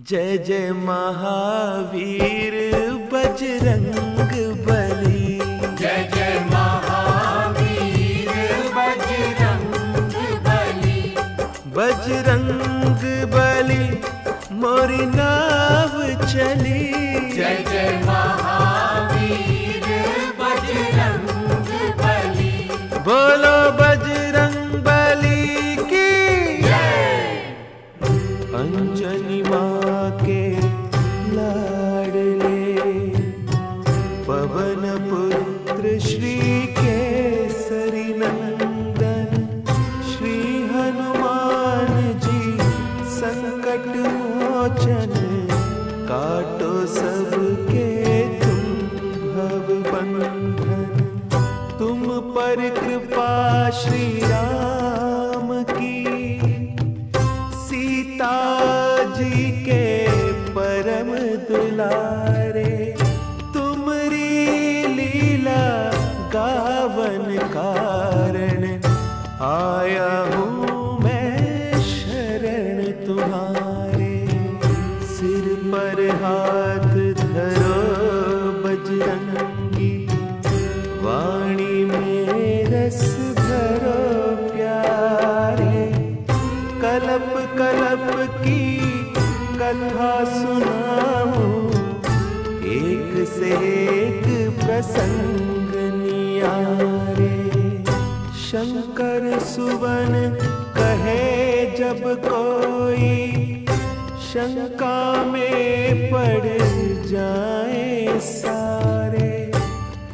जय जय महावीर बजरंग बली। जय जय महावीर बजरंग बली। बजरंग बली मोरी नाव चली। जय जय महावीर बजरंग बली। बोलो बजरंग बली की जय। अंजनी माँ के लाडले पवन पुत्र श्री केसरी नंदन श्री हनुमान जी संकट मोचन काटो सबके तुम भव बंधन। तुम पर कृपा श्री राम की सीता जी के परम दुलारे। तुमरी लीला गावन कारण आया हूँ मैं शरण तुम्हारे। सिर पर हाथ धरो बजरंगी वाणी में रस भरो प्यारे। कलप कलप की कथा सुनाऊं एक से एक प्रसंग नियारे। शंकर सुवन कहे जब कोई शंका में पड़ जाए सारे।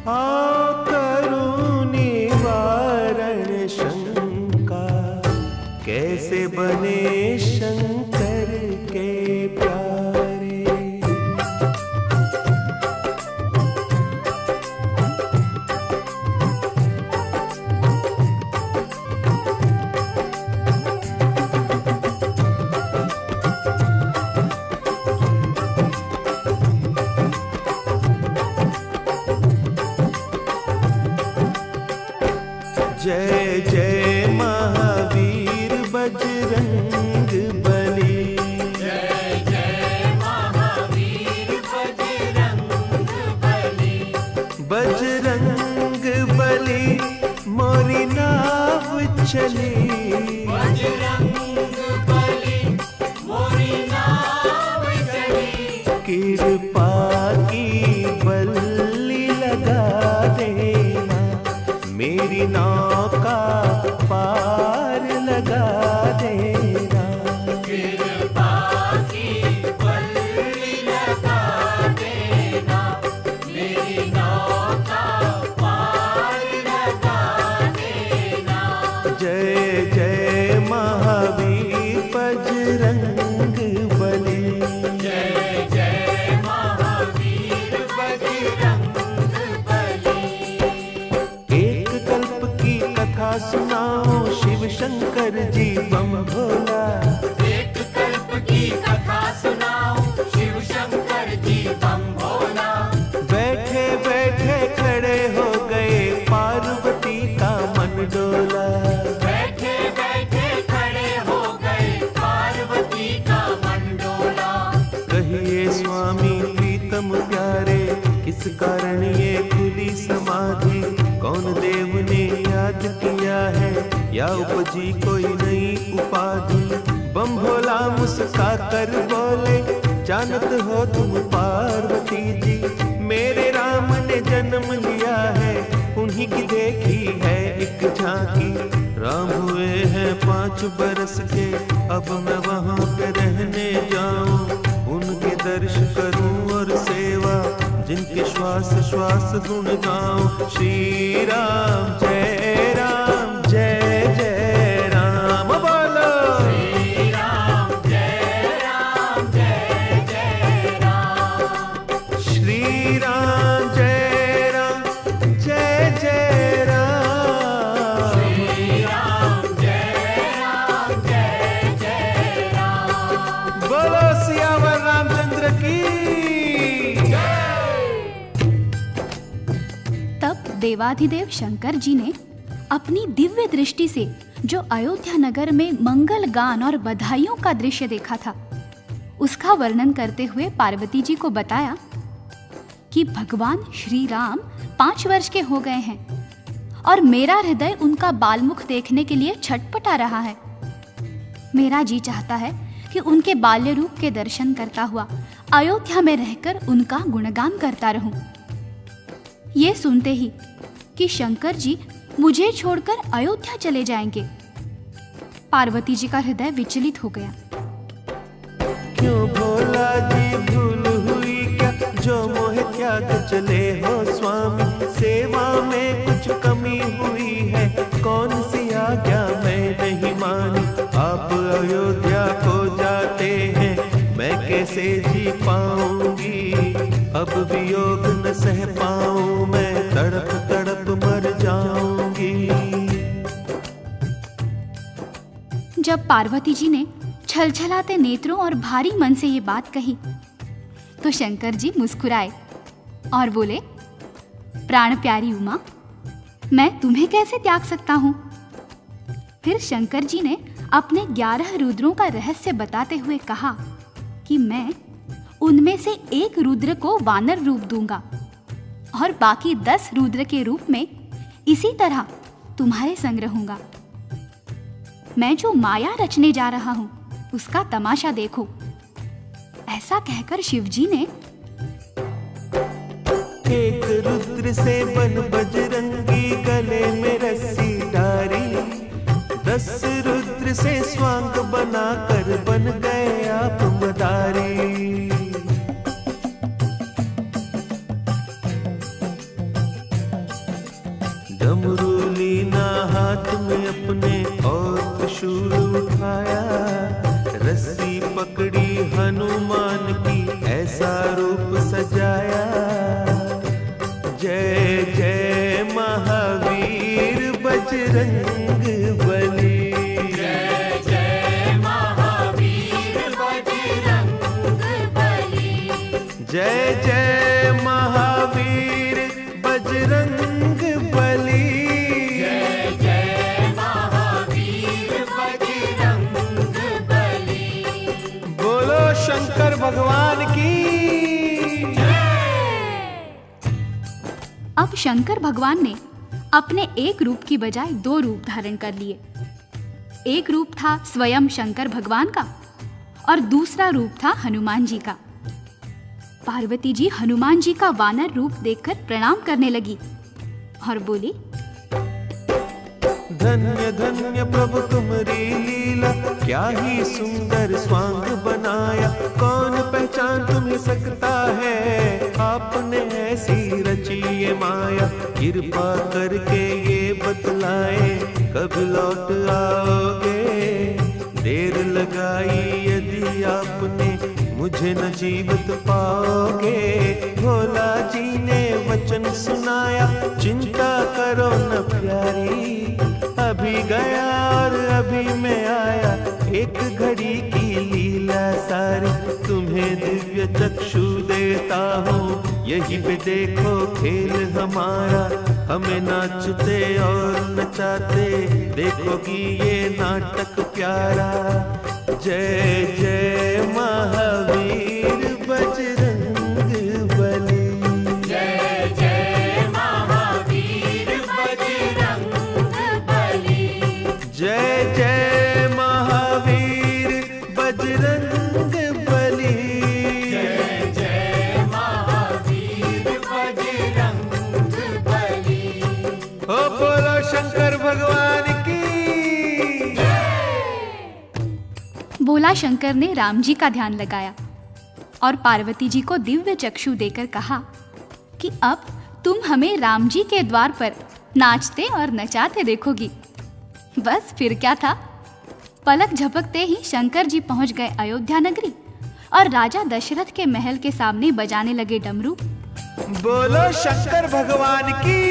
आओ करूं निवारण शंका कैसे बने शंकर के प्यारे। जय जय महावीर बजरंग बली। जय जय महावीर बजरंग बली। बजरंग बली मोरी नाव चली। बजरंग बली मोरी नाव चली। कृपा की बल्ली लगा देना मेरी नौका पार लगा देना। कृपा की बल्ली लगा देना मेरी नौका पार लगा देना। जय जय महावीर बजरंग बली। जय जय महावीर बजरंग बली। एक कल्प की कथा सुनाओ शिव शंकर जी बम भोला। एक कल्प की कथा सुनाओ शिव शंकर जी बम भोला। बैठे बैठे खड़े हो गए पार्वती का मन डोला। बैठे बैठे खड़े हो गए पार्वती का मन डोला। कहिए स्वामी प्रीतम प्यारे किस कारण ये खुली समाधि। कौन देव ने याद किया है या उपजी कोई नई उपाधि। बम भोला मुस्का कर बोले जानत हो तुम पार्वती जी। मेरे राम ने जन्म लिया है उन्हीं की देखी है एक झांकी। राम हुए हैं 5 बरस के अब मैं वहां पे रहने जाऊं। उनके दर्श करूं और सेवा जिनके श्वास श्वास गुण गाऊं। श्री राम जय राम जय जय राम बोलो। श्री राम जय राम जय जय राम। श्री राम जय राम जय जय राम। श्री राम जय राम जय जय राम। बोलो सियावर रामचंद्र की तब देवाधिदेव शंकर जी ने अपनी दिव्य दृष्टि से जो अयोध्या नगर में मंगल गान और बधाइयों का दृश्य देखा था उसका वर्णन करते हुए पार्वती जी को बताया कि भगवान श्री राम 5 वर्ष के हो गए हैं और मेरा हृदय उनका बालमुख देखने के लिए छटपटा रहा है। मेरा जी चाहता है कि उनके बाल्य रूप के दर्शन करता हुआ अयोध्या में रहकर उनका गुणगान करता रहूं। ये सुनते ही कि शंकर जी मुझे छोड़कर अयोध्या चले जाएंगे, पार्वती जी का हृदय विचलित हो गया। क्यों भोला जी भूल हुई क्या, जो मोह त्याग चले हो स्वामी, सेवा में कुछ कमी हुई है, कौन सी आज्ञा मैं नहीं मानी, आप अयोध्या को जाते हैं, मैं कैसे जी पाऊंगी, अब वियोग न सह पाऊं, मैं तड़प तड़प मर जाऊंगी। जब पार्वती जी ने छलछलाते नेत्रों और भारी मन से ये बात कही तो शंकर जी मुस्कुराए और बोले, प्राण प्यारी उमा, मैं तुम्हें कैसे त्याग सकता हूं? फिर शंकर जी ने अपने 11 रुद्रों का रहस्य बताते हुए कहा कि मैं उनमें से एक रुद्र को वानर रूप दूंगा और बाकी 10 रुद्र के रूप में इसी तरह तुम्हारे संग रहूंगा। मैं जो माया रचने जा रहा हूं उसका तमाशा देखो। ऐसा कहकर शिवजी ने एक रुद्र से बन बजरंगी, गले में रस्सी डारी, 10 रुद्र से स्वांग बनाकर बन गए आप मदारी। डमरू लीना हाथ में अपने और त्रिशूल उठाया, रस्सी पकड़ी हनुमान की ऐसा रूप सजाया, जय जय महावीर बजरंग बली, जय जय महावीर बजरंग बली, जय जय महावीर बजरंग बली, जय जय महावीर बजरंग बली। बोलो शंकर भगवान की। अब शंकर भगवान ने अपने एक रूप की बजाय 2 रूप धारण कर लिए। एक रूप था स्वयं शंकर भगवान का और दूसरा रूप था हनुमान जी का। पार्वती जी हनुमान जी का वानर रूप देखकर प्रणाम करने लगी और बोली, धन्य धन्य प्रभु तुम्हारी लीला, क्या ही सुंदर स्वांग बनाया, कौन पहचान तुम्हें सकता है, आपने ऐसी रची ये माया, कृपा करके ये बतलाए, कब लौट आओगे, देर लगाई यदि आपने, मुझे न जीवित पाओगे। भोला जी ने वचन सुनाया, चिंता करो न प्यारी, अभी गया और अभी मैं आया, एक घड़ी की लीला सारी, तुम्हें दिव्य चक्षु देता हूँ, यही पे देखो खेल हमारा, हमें नाचते और नचाते देखोगी ये नाटक प्यारा, जय जय महावीर बजरंग बली, जय जय महावीर बजरंग बली, जय जय महावीर बजरंग बली, जय जय महावीर बजरंग बली। ओ बोलो शंकर भगवान की। बोला शंकर ने राम जी का ध्यान लगाया और पार्वती जी को दिव्य चक्षु देकर कहा कि अब तुम हमें राम जी के द्वार पर नाचते और नचाते देखोगी। बस फिर क्या था, पलक झपकते ही शंकर जी पहुंच गए अयोध्या नगरी और राजा दशरथ के महल के सामने बजाने लगे डमरू। बोलो शंकर भगवान की।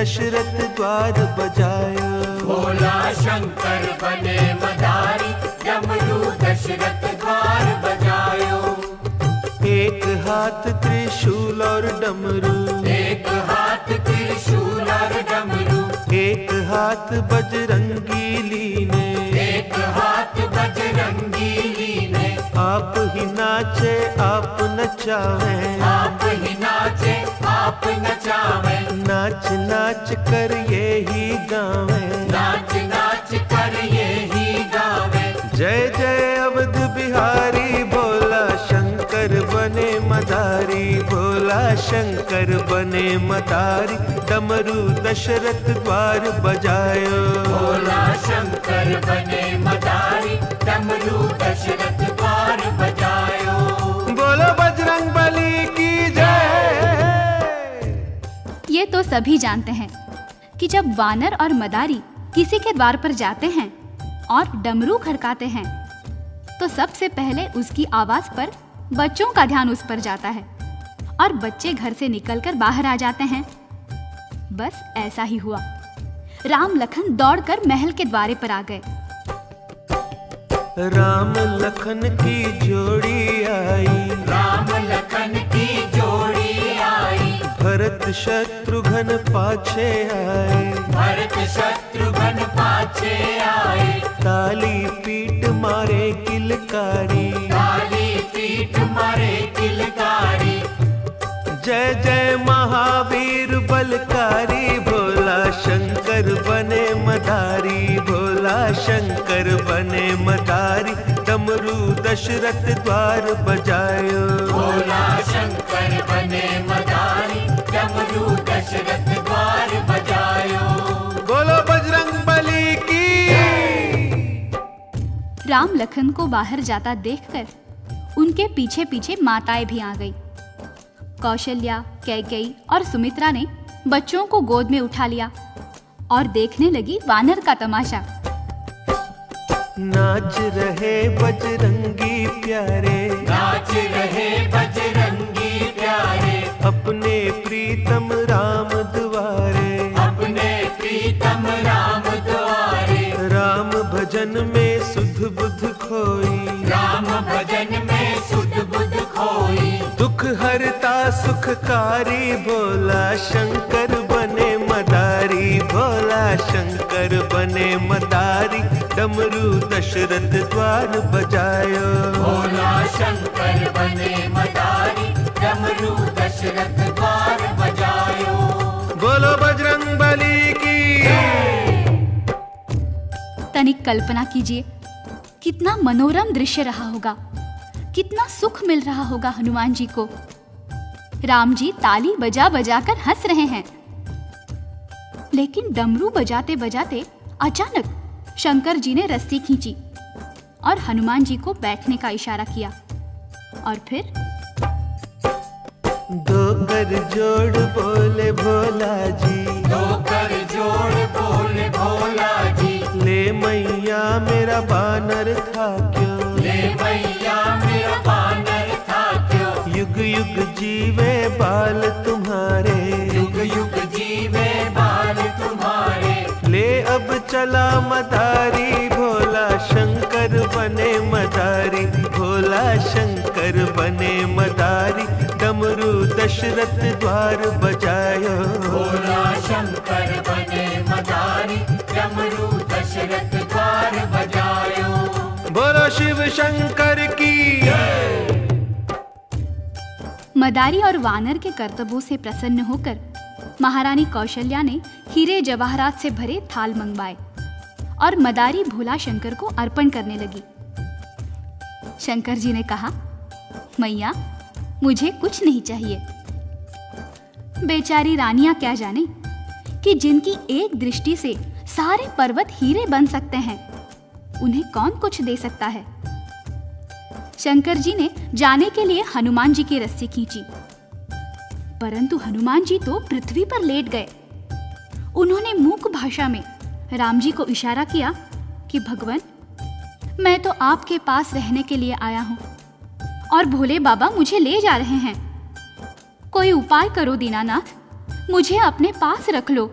दशरथ द्वार बजायो। भोला शंकर बने मदारी, डमरू दशरथ द्वार बजायो। एक हाथ त्रिशूल और डमरू, एक हाथ त्रिशूल और डमरू, एक हाथ बजरंगी लीने, एक हाथ बजरंगी लीने। आप ही नाचे आप नचावे, आप ही नाचे आप नचावे, नाच नाच कर ये ही गावे। नाच नाच कर ये ही गावे। जय जय अवध बिहारी, भोला शंकर बने मदारी, भोला शंकर बने मदारी, डमरू दशरथ द्वार बजायो। भोला शंकर बने मदारी, डमरू दशरथ द्वार बजायो। बोलो बजरंग बली की जय। ये तो सभी जानते हैं कि जब वानर और मदारी किसी के द्वार पर जाते हैं और डमरू खड़काते हैं तो सबसे पहले उसकी आवाज पर बच्चों का ध्यान उस पर जाता है और बच्चे घर से निकलकर बाहर आ जाते हैं। बस ऐसा ही हुआ। राम लखन दौड़कर महल के द्वारे पर आ गए। राम लखन की जोड़ी आई, राम लखन की जोड़ी आई, भरत शत्रुघ्न पाछे आए, भरत शत्रुघ्न पाछे आए। ताली पीट मारे किलकारी, काली पीठ मारे किलकारी। जय जय महावीर बलकारी, भोला शंकर बने मदारी, भोला शंकर बने मदारी, डमरू दशरथ द्वार बजायो। भोला शंकर बने मदारी, डमरू दशरथ द्वार बजायो। बोलो बजरंग बली की। राम लखन को बाहर जाता देखकर उनके पीछे पीछे माताएं भी आ गई। कौशल्या, कैकेयी और सुमित्रा ने बच्चों को गोद में उठा लिया और देखने लगी वानर का तमाशा। नाच रहे बजरंगी प्यारे, नाच रहे बजरंगी प्यारे, अपने प्रीतम राम द्वारे, अपने प्रीतम राम द्वारे। राम भजन में सुध बुध खोई, राम भजन में सुध बुध खोई। दुख हरता सुखकारी, भोला शंकर बने मदारी, भोला शंकर बने मदारी, डमरू दशरथ द्वार बजायो। भोला शंकर बने मदारी, डमरू दशरथ द्वार बजायो। बोलो बजरंग बली की। तनिक कल्पना कीजिए कितना मनोरम दृश्य रहा होगा, कितना सुख मिल रहा होगा हनुमान जी को। राम जी ताली बजा बजा कर हंस रहे हैं, लेकिन डमरू बजाते बजाते अचानक शंकर जी ने रस्सी खींची और हनुमान जी को बैठने का इशारा किया और फिर दो कर जोड़ बोले भोला जी, दो कर जोड़ बोले भोला जी। ले मैया मेरा बानर था क्यों, ले मैया मेरा बानर था क्यों। युग युग जीवे बाल तुम्हारे, युग युग जीवे बाल तुम्हारे। ले अब चला मदारी, भोला शंकर बने मदारी, भोला शंकर बने मदारी, डमरू दशरथ द्वार बजायो। भोला शंकर बने मदारी, डमरू दशरथ द्वार बजायो। बोलो शिव शंकर की। मदारी और वानर के कर्तव्यों से प्रसन्न होकर महारानी कौशल्या ने हीरे जवाहरात से भरे थाल मंगवाए और मदारी भोला शंकर को अर्पण करने लगी। शंकर जी ने कहा, मैया मुझे कुछ नहीं चाहिए। बेचारी रानियां क्या जाने कि जिनकी एक दृष्टि से सारे पर्वत हीरे बन सकते हैं, उन्हें कौन कुछ दे सकता है। शंकर जी ने जाने के लिए हनुमान जी की रस्सी खींची, परंतु हनुमान जी तो पृथ्वी पर लेट गए। उन्होंने मूक भाषा में राम जी को इशारा किया कि भगवान, मैं तो आपके पास रहने के लिए आया हूं और भोले बाबा मुझे ले जा रहे हैं। कोई उपाय करो दीनानाथ, मुझे अपने पास रख लो।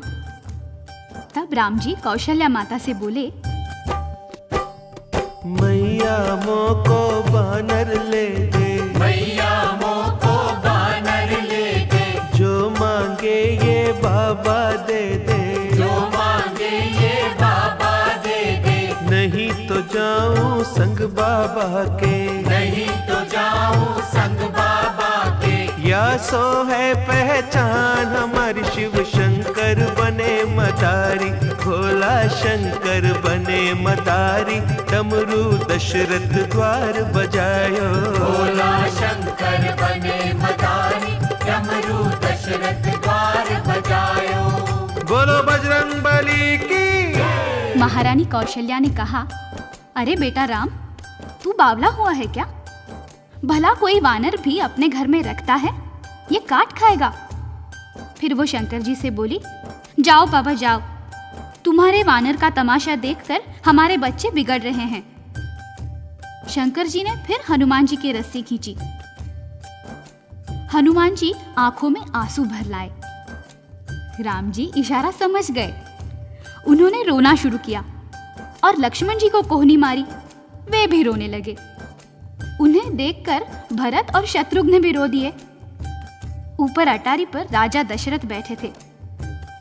तब राम जी कौशल्या माता से बोले, मैया मोको बानर ले दे, मैया मोको बानर ले दे, जो मांगे ये बाबा दे दे, जो मांगे ये बाबा दे दे, नहीं तो जाऊं संग बाबा के, नहीं तो जाऊं संग बाबा के। या सो है पहचान हमारी शिव शंकर बने मदारी, भोला शंकर बने मदारी, डमरू दशरथ द्वार बजायो, भोला शंकर बने मदारी, डमरू दशरथ द्वार बजायो। बोलो बजरंग बली की। महारानी कौशल्या ने कहा, अरे बेटा राम, तू बावला हुआ है क्या? भला कोई वानर भी अपने घर में रखता है? ये काट खाएगा। फिर वो शंकर जी से बोली, जाओ बाबा जाओ, तुम्हारे वानर का तमाशा देखकर हमारे बच्चे बिगड़ रहे हैं। शंकर जी ने फिर हनुमान जी की रस्सी खींची। हनुमान जी आंखों में आंसू भर लाए। राम जी इशारा समझ गए। उन्होंने रोना शुरू किया और लक्ष्मण जी को कोहनी मारी। वे भी रोने लगे। उन्हें देखकर भरत और शत्रुघ्न भी रो दिए। ऊपर अटारी पर राजा दशरथ बैठे थे।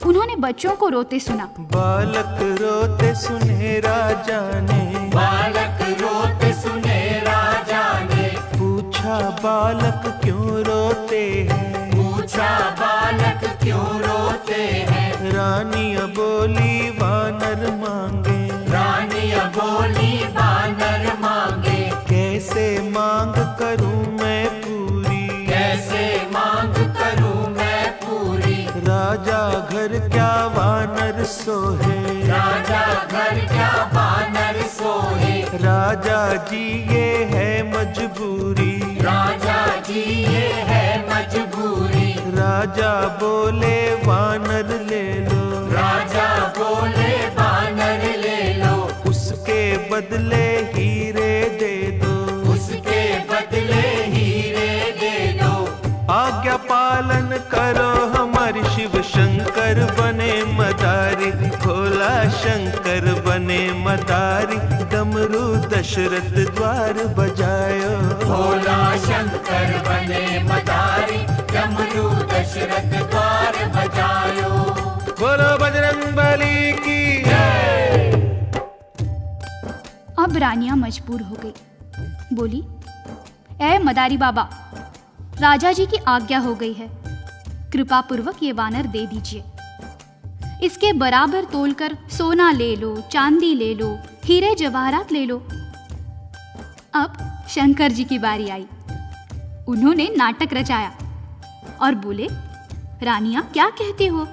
उन्होंने बच्चों को रोते सुना। बालक रोते सुने राजा ने, बालक रोते सुने राजा ने, पूछा बालक क्यों रोते हैं, पूछा बालक क्यों रोते हैं। रानिया बोली वानर मांगे, रानिया बोली वानर मांगे, कैसे मांग करूं मैं पूरी, कैसे मांग करूं मैं पूरी। राजा घर क्या वानर सोहे, राजा घर क्या वानर सोहे, राजा जी ये है मजबूरी, राजा जी ये है मजबूरी। राजा बोले वानर ले लो, राजा बोले वानर ले लो, उसके बदले हीरे दे दो, उसके बदले हीरे दे दो। आज्ञा पालन करो हमारी शिव शंकर बने मदारी, भोला शंकर बने मदारी, डमरू दशरथ द्वार बजायो, भोला शंकर बने मदारी, डमरू दशरथ द्वार बजायो। बोलो बजरंग बली की। अब रानियां मजबूर हो गई। बोली, ऐ मदारी बाबा, राजा जी की आज्ञा हो गई है, कृपा पूर्वक ये वानर दे दीजिए। इसके बराबर तोलकर सोना ले लो, चांदी ले लो, हीरे जवाहरात ले लो। अब शंकर जी की बारी आई। उन्होंने नाटक रचाया और बोले, रानियां क्या कहती हो?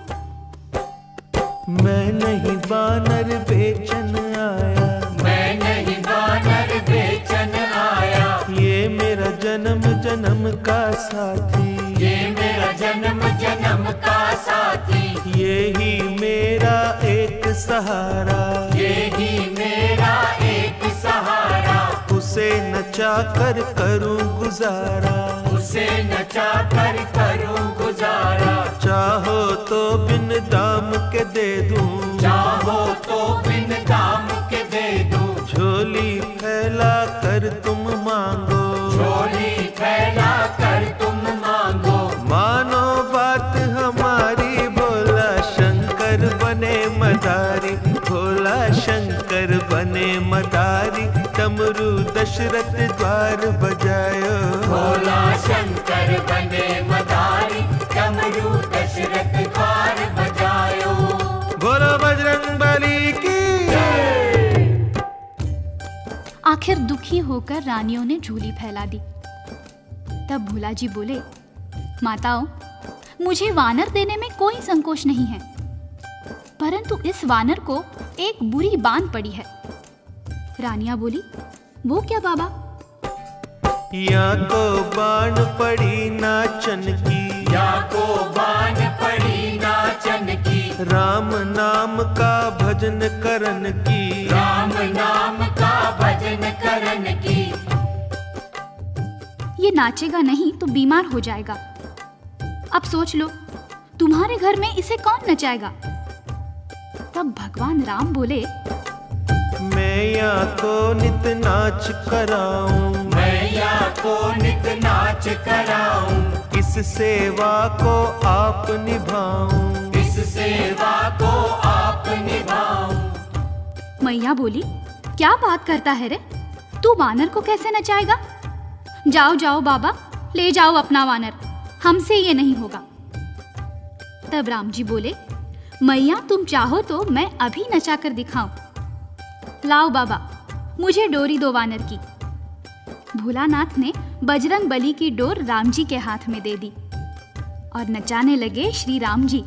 मैं नहीं वानर बेचन आया, मैं नहीं वानर बेचन आया, ये मेरा जन्म जन्म का साथी, ये मेरा जन्म जन्म का साथी, ये ही मेरा एक सहारा, ये ही मेरा एक सहारा। उसे नचा कर करूं गुजारा, उसे नचा कर करूं गुजारा। चाहो तो बिन दाम के दे दूं, चाहो तो बिन दाम के दे दूं, झोली फैला कर तुम मांगो, झोली फैला कर तुम मांगो। मानो बात हमारी, भोला शंकर बने मदारी, भोला शंकर बने मदारी, डमरू दशरथ द्वार बजायो, भोला शंकर बने मदारी, डमरू दशरथ द्वार बजायो। बोलो बजरंग बली की। आखिर दुखी होकर रानियों ने झोली फैला दी। तब भोला जी बोले, माताओं, मुझे वानर देने में कोई संकोच नहीं है, परंतु इस वानर को एक बुरी बांध पड़ी है। रानियां बोली, वो क्या बाबा? या को बाण पड़ी नाचन की, या को बाण पड़ी नाचन की, राम नाम का भजन करन की, राम नाम का भजन करन की। ये नाचेगा नहीं तो बीमार हो जाएगा। अब सोच लो, तुम्हारे घर में इसे कौन नचाएगा? तब भगवान राम बोले, मैं या को नित नाच कराऊं, मैया को नित नाच कराऊं, इस सेवा को आप निभाऊं, इस सेवा को आप निभाऊं। मैया बोली, क्या बात करता है रे, तू वानर को कैसे नचाएगा? जाओ जाओ बाबा, ले जाओ अपना वानर, हमसे ये नहीं होगा। तब राम जी बोले, मैया तुम चाहो तो मैं अभी नचा कर दिखाऊं। लाओ बाबा, मुझे डोरी दो वानर की। भोलानाथ ने बजरंग बली की डोर राम जी के हाथ में दे दी और नचाने लगे श्री राम जी।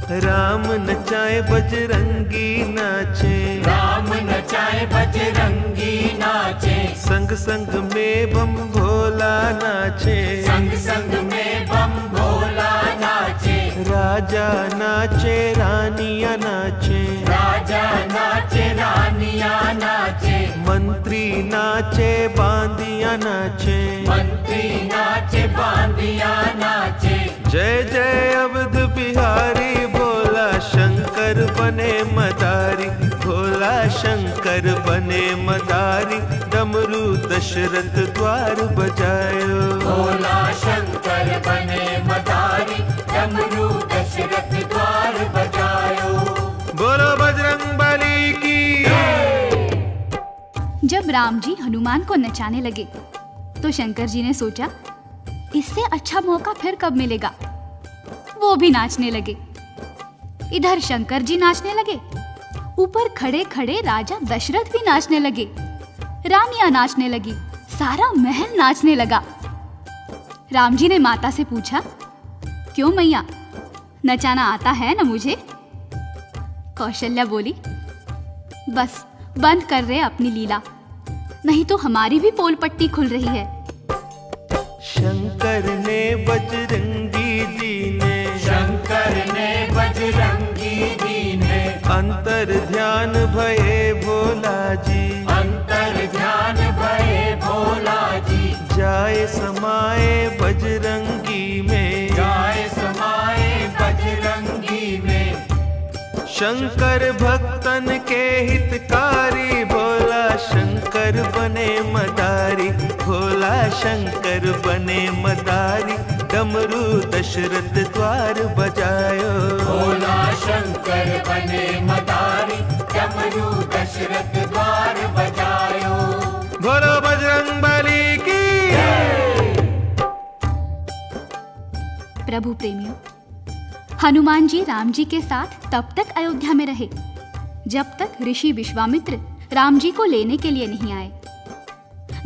राम नचाए बजरंगी नाचे, राम नचाए बजरंगी नाचे, संग संग में बम भोला नाचे, संग संग में बम भोला नाचे, राजा नाचे रानियां नाचे, राजा नाचे रानियां नाचे, मंत्री नाचे बांदियां नाचे, मंत्री नाचे बांदियां नाचे। जय जय अवध बिहारी, भोला शंकर बने मदारी, भोला शंकर बने मदारी, डमरू दशरथ द्वार बजायो, भोला शंकर बने मदारी, डमरू दशरथ द्वार बजायो। बोलो बजरंग बली की। जब राम जी हनुमान को नचाने लगे तो शंकर जी ने सोचा, इससे अच्छा मौका फिर कब मिलेगा। वो भी नाचने लगे। इधर शंकर जी नाचने लगे, ऊपर खड़े खड़े राजा दशरथ भी नाचने लगे, रानियां नाचने लगी, सारा महल नाचने लगा। राम जी ने माता से पूछा, क्यों मैया, नचाना आता है ना मुझे? कौशल्या बोली, बस बंद कर रहे अपनी लीला, नहीं तो हमारी भी पोल पट्टी खुल रही है। शंकर ने बजरंगी जी ने, शंकर ने बजरंगी जी ने, अंतर ध्यान भये भोला जी, अंतर ध्यान भये भोला जी, जाए समाए बजरंगी में, जाए समाए बजरंगी में। शंकर भक्तन के हितकारी, भोला शंकर बने मदारी, भोला शंकर बने मदारी, डमरू दशरथ द्वार बजायो, भोला शंकर बने मदारी, डमरू दशरथ द्वार बजायो। बोलो बजरंग बली की। प्रभु प्रेमियों, हनुमान जी राम जी के साथ तब तक अयोध्या में रहे जब तक ऋषि विश्वामित्र राम जी को लेने के लिए नहीं आए।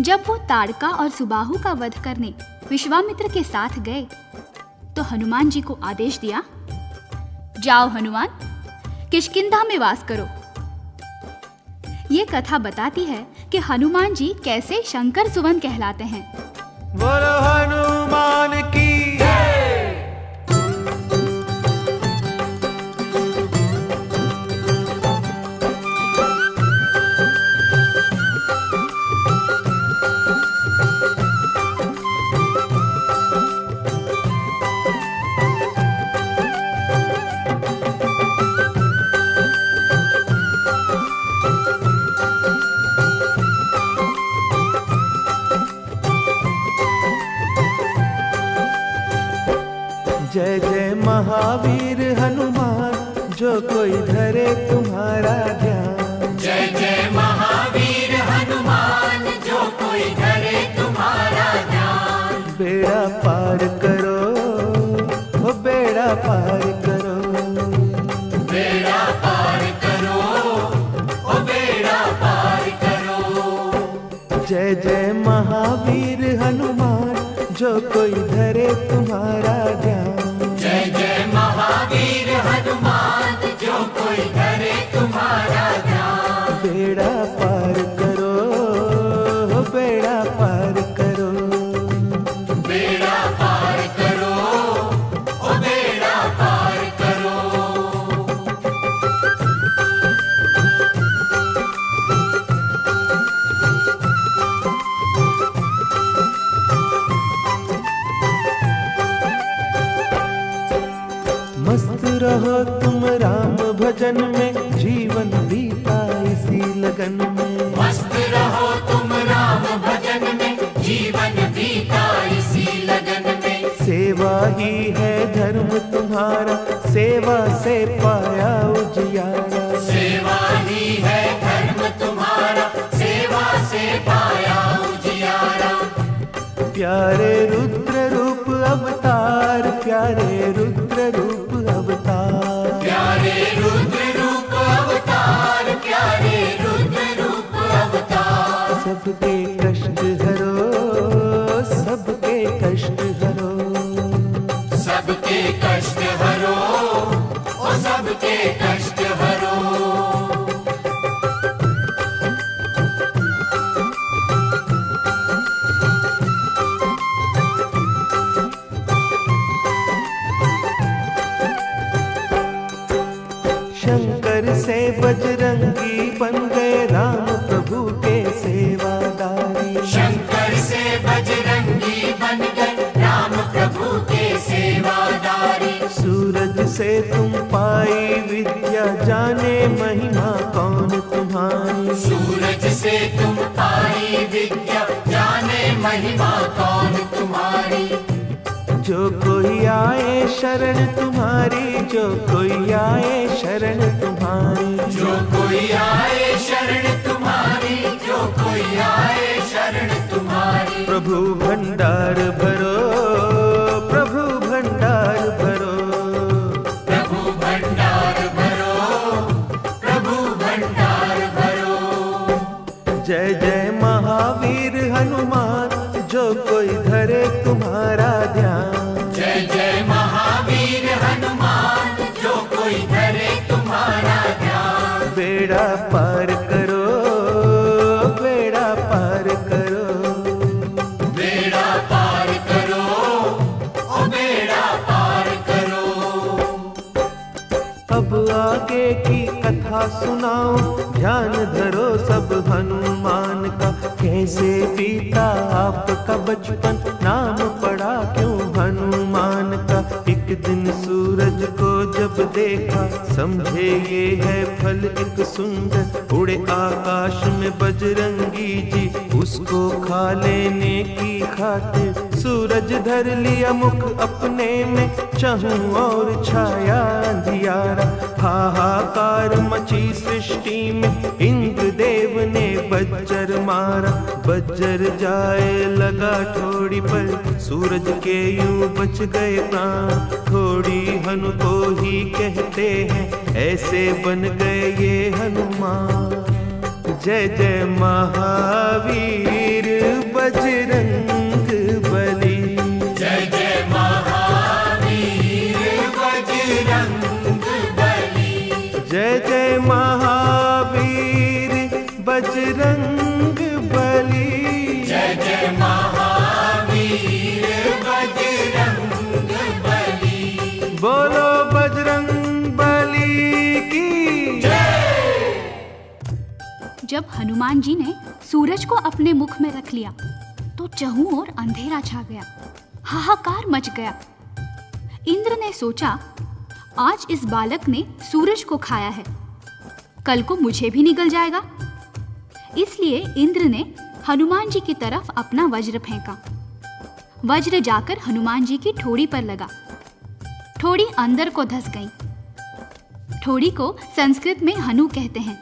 जब वो ताड़का और सुबाहु का वध करने विश्वामित्र के साथ गए तो हनुमान जी को आदेश दिया, जाओ हनुमान, किष्किंधा में वास करो। ये कथा बताती है कि हनुमान जी कैसे शंकर सुवन कहलाते हैं। बोलो हनुमान की। जय जय महावीर हनुमान, जो कोई धरे तुम्हारा ध्यान, जय जय महावीर हनुमान, जो कोई धरे तुम्हारा ध्यान। बेड़ा पार करो, हो बेड़ा पार करो, बेड़ा पार करो, ओ बेड़ा पार करो। जय जय महावीर हनुमान, जो कोई धरे तुम्हारा ध्यान, जय जय महावीर हनुमान, जो कोई धरे तुम्हारा ध्यान। बेड़ा पार करो, हो बेड़ा पार करो, बेड़ा पार करो, ओ बेड़ा पार करो। मस्त रहो तुम राम भज भजन में, जीवन बीता इसी लगन में। मस्त रहो तुम राम भजन में, जीवन बीता इसी लगन में। सेवा ही है धर्म तुम्हारा, सेवा से पाया उजियारा। सेवा ही है धर्म तुम्हारा, सेवा से पाया उजियारा। प्यारे रुद्र रूप अवतार, प्यारे रुद्र रूप अवतार। प्यारे रुद्र रूप अवतार, प्यारे रुद्र रूप अवतार। सबके कष्ट हरो, सबके कष्ट हरो। सबके कष्ट हरो, ओ सबके कष्ट हरो। शंकर से बजरंगी बन गए राम प्रभु के सेवादारी। शंकर से बजरंगी बन गए राम प्रभु के सेवादारी। सूरज से तुम पाई विद्या, जाने महिमा कौन तुम्हारी। सूरज से तुम पाई विद्या, जाने महिमा कौन तुम्हारी। जो कोई आए शरण तुम्हारी, जो कोई आए शरण तुम्हारी। जो कोई आए शरण तुम्हारी, जो कोई आए शरण तुम्हारी। प्रभु भंडार भरो, प्रभु भंडार भरो। प्रभु भंडार भरो, प्रभु भंडार भरो। जय जय महावीर हनुमान, जो कोई धरे तुम्हारा ध्यान। जय जय महावीर हनुमान, जो कोई धरे तुम्हारा ध्यान। बेड़ा पार करो, बेड़ा पार करो। बेड़ा पार करो, ओ बेड़ा पार करो। अब आगे की कथा सुनाओ, ध्यान धरो सब हनुमान का। कैसे बीता आपका बचपन, नाम पड़ा क्यों हनुमान का। एक दिन सूरज को जब देखा, समझे ये है फल एक सुंदर। उड़े आकाश में बजरंगी जी, उसको खा लेने की खातिर। सूरज धर लिया मुख अपने में, चहूं और छाया अंधियारा। हाहाकार मची सृष्टि में, इंद्र देव ने बज्जर मारा। बज्जर जाए लगा ठोड़ी पर, सूरज के यूं बच गए प्राण। ठोड़ी हनु को ही कहते हैं, ऐसे बन गए ये हनुमान। जय जय महावीर बजरंग बली। जय जय महावीर बजरंग बली। जय जय महावीर बजरंग बली। जय जय महावीर बजरंग बली। बोलो बजरंग बली की जय। जब हनुमान जी ने सूरज को अपने मुख में रख लिया तो चहु ओर अंधेरा छा गया, हाहाकार मच गया। इंद्र ने सोचा, आज इस बालक ने सूरज को खाया है, कल को मुझे भी निगल जाएगा। इसलिए इंद्र ने हनुमान जी की तरफ अपना वज्र फेंका। वज्र जाकर हनुमान जी की ठोड़ी पर लगा। ठोड़ी अंदर को धंस गई। ठोड़ी को संस्कृत में हनु कहते हैं,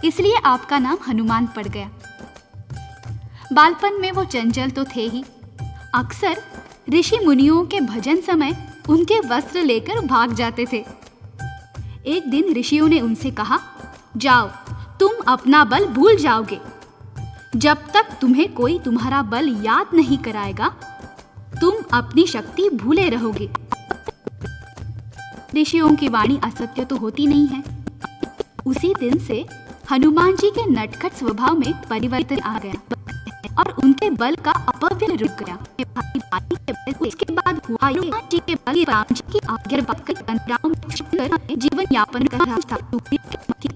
इसलिए आपका नाम हनुमान पड़ गया। बालपन में वो चंचल तो थे ही, अक्सर ऋषि मुनियों के भजन समय उनके वस्त्र लेकर भाग जाते थे। एक दिन ऋषियों ने उनसे कहा, जाओ, तुम अपना बल भूल जाओगे। जब तक तुम्हें कोई तुम्हारा बल याद नहीं कराएगा, तुम अपनी शक्ति भूले रहोगे। ऋषियों की वाणी असत्य तो होती नहीं है। उसी दिन से हनुमान जी के नटखट स्वभाव में परिवर्तन आ गया और उनके बल का अपव्यय रुक गया। उसके बाद हुआ हनुमान जी के बल राम जी की आज्ञा पाकर जीवन यापन कर रहा था।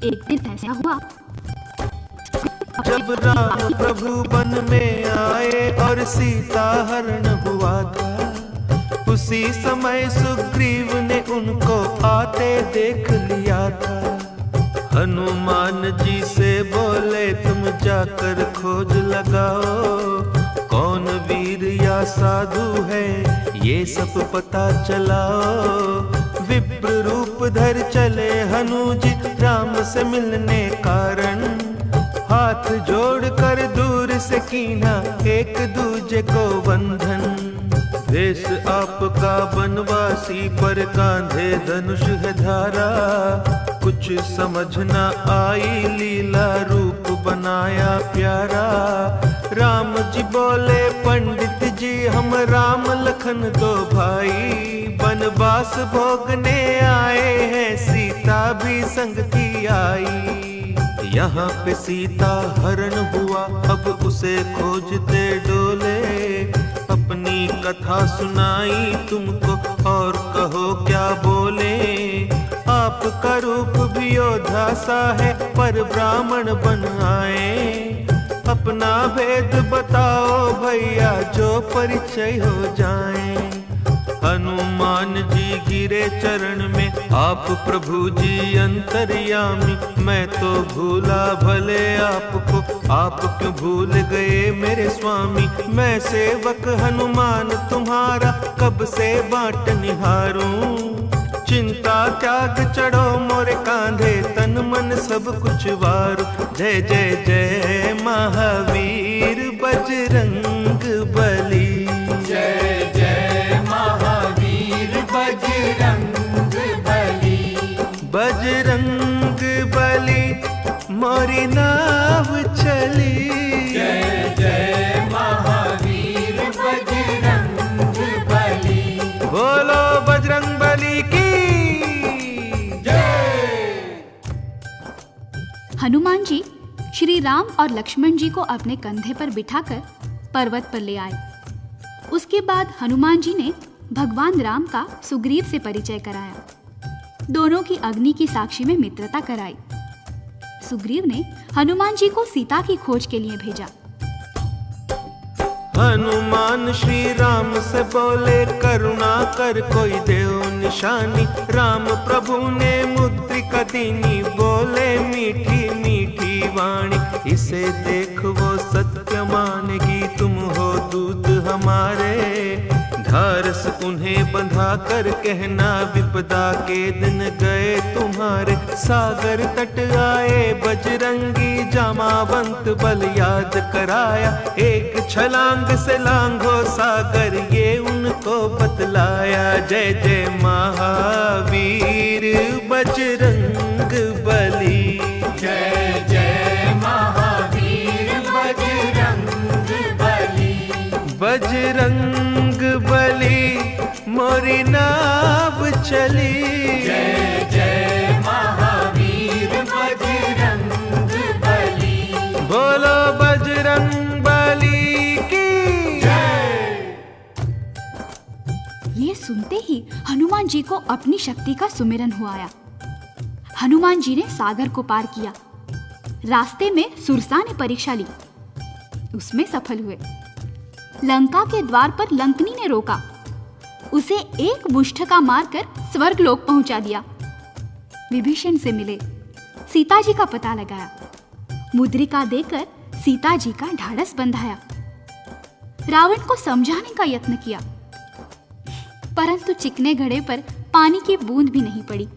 एक दिन ऐसा हुआ, जब राम प्रभु वन में आए और सीता हरण हुआ था, उसी समय सुग्रीव ने उनको आते देख लिया था। हनुमान जी से बोले तुम जाकर खोज लगाओ, कौन वीर या साधु है ये सब पता चलाओ। विप्र रूप धर चले हनुजी राम से मिलने कारण, हाथ जोड़कर दूर से कीना एक दूजे को बंधन। देश आपका बनवासी पर कांधे धनुष है धारा, कुछ समझ न आई लीला रूप बनाया प्यारा। राम जी बोले पंडित जी हम राम लखन दो भाई, बनवास भोगने आए हैं सीता भी संग की आई। यहाँ पे सीता हरण हुआ अब उसे खोजते डोले, अपनी कथा सुनाई तुमको और कहो क्या बोले। आपका रूप भी योद्धा सा है पर ब्राह्मण बन आए, अपना भेद बताओ भैया जो परिचय हो जाए। हनुमान जी गिरे चरण में आप प्रभु जी अंतर्यामी, मैं तो भूला भले आपको आप क्यों भूल गए मेरे स्वामी। मैं सेवक हनुमान तुम्हारा कब से बाट निहारूं, चिंता त्याग चढ़ो मोरे कांधे तन मन सब कुछ वारू। जय जय जय महावीर बजरंग बली, जय जय महावीर बजरंग बली। बजरंग बली मोरी नाव चली, जय जय महावीर बजरंग बली। बोलो बजरंग बली की हनुमान जी श्री राम और लक्ष्मण जी को अपने कंधे पर बिठाकर पर्वत पर ले आए। उसके बाद हनुमान जी ने भगवान राम का सुग्रीव से परिचय कराया। दोनों की अग्नि की साक्षी में मित्रता कराई। सुग्रीव ने हनुमान जी को सीता की खोज के लिए भेजा। हनुमान श्री राम से बोले करुणा कर कोई देव निशानी। राम प्रभु ने मुद्रिका दीनी, बोले मीठी मीठी वाणी। इसे देख वो सत्य मानेगी, तुम हो दूत हमारे। धारस उन्हें बंधा कर कहना, विपदा के दिन गए तुम्हारे। सागर तट आए बजरंगी, जामावंत बल याद कराया। एक छलांग से लांघो सागर, ये उनको बतलाया। जय जय महावीर बजरंग बली, जय जय महावीर बजरंग बली। बजरंग बली मोरी नाव चली, जय जय महावीर बजरंग बली। बोलो बजरंग बली की जय। ये सुनते ही हनुमान जी को अपनी शक्ति का सुमिरन हुआ आया। हनुमान जी ने सागर को पार किया। रास्ते में सुरसा ने परीक्षा ली, उसमें सफल हुए। लंका के द्वार पर लंकनी ने रोका, उसे एक मुष्ठका मारकर स्वर्गलोक पहुंचा दिया। विभीषण से मिले, सीता जी का पता लगाया। मुद्रिका देकर सीता जी का ढाढ़स बंधाया। रावण को समझाने का यत्न किया, परंतु चिकने घड़े पर पानी की बूंद भी नहीं पड़ी।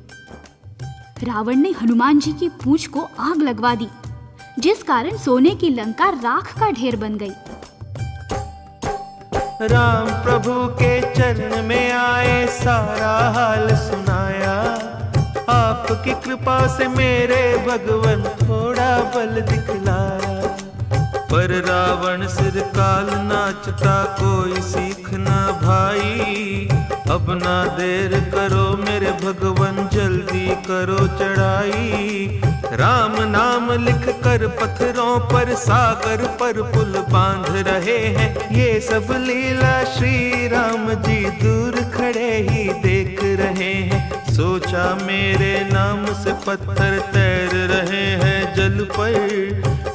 रावण ने हनुमान जी की पूंछ को आग लगवा दी, जिस कारण सोने की लंका राख का ढेर बन गई। राम प्रभु के चरण में आए, सारा हाल सुनाया। आपकी कृपा से मेरे भगवन थोड़ा बल दिखलाया। पर रावण सिर काल नाचता, कोई सीख ना भाई। अब ना देर करो मेरे भगवन, जल्दी करो चढ़ाई। राम नाम लिख कर पत्थरों पर, सागर पर पुल बांध रहे हैं। ये सब लीला श्री राम जी दूर खड़े ही देख रहे हैं। सोचा मेरे नाम से पत्थर तैर रहे हैं जल पर,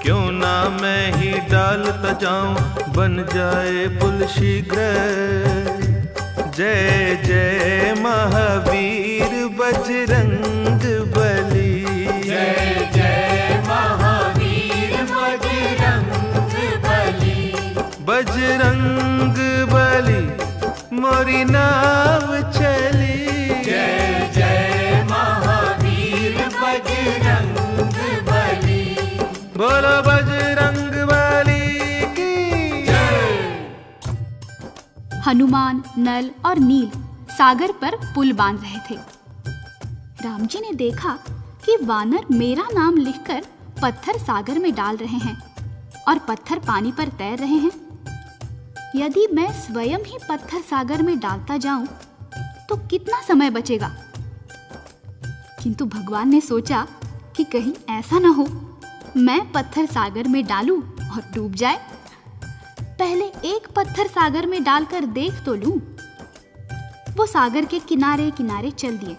क्यों ना मैं ही डालता जाऊं, बन जाए पुल शीघ्र। जय जय महावीर बजरंग बली। जय जय महावीर बजरंग बली। बजरंग बली मोरी नाव चली। जय जय महावीर बजरंग बली। बोलो बजरंग बली की जय। हनुमान, नल और नील सागर पर पुल बांध रहे थे। राम जी ने देखा कि वानर मेरा नाम लिखकर पत्थर सागर में डाल रहे हैं और पत्थर पानी पर तैर रहे हैं। यदि मैं स्वयं ही पत्थर सागर में डालता जाऊं तो कितना समय बचेगा। किंतु भगवान ने सोचा कि कहीं ऐसा न हो मैं पत्थर सागर में डालूं और डूब जाए। पहले एक पत्थर सागर में डालकर देख तो लूं। वो सागर के किनारे किनारे चल दिए।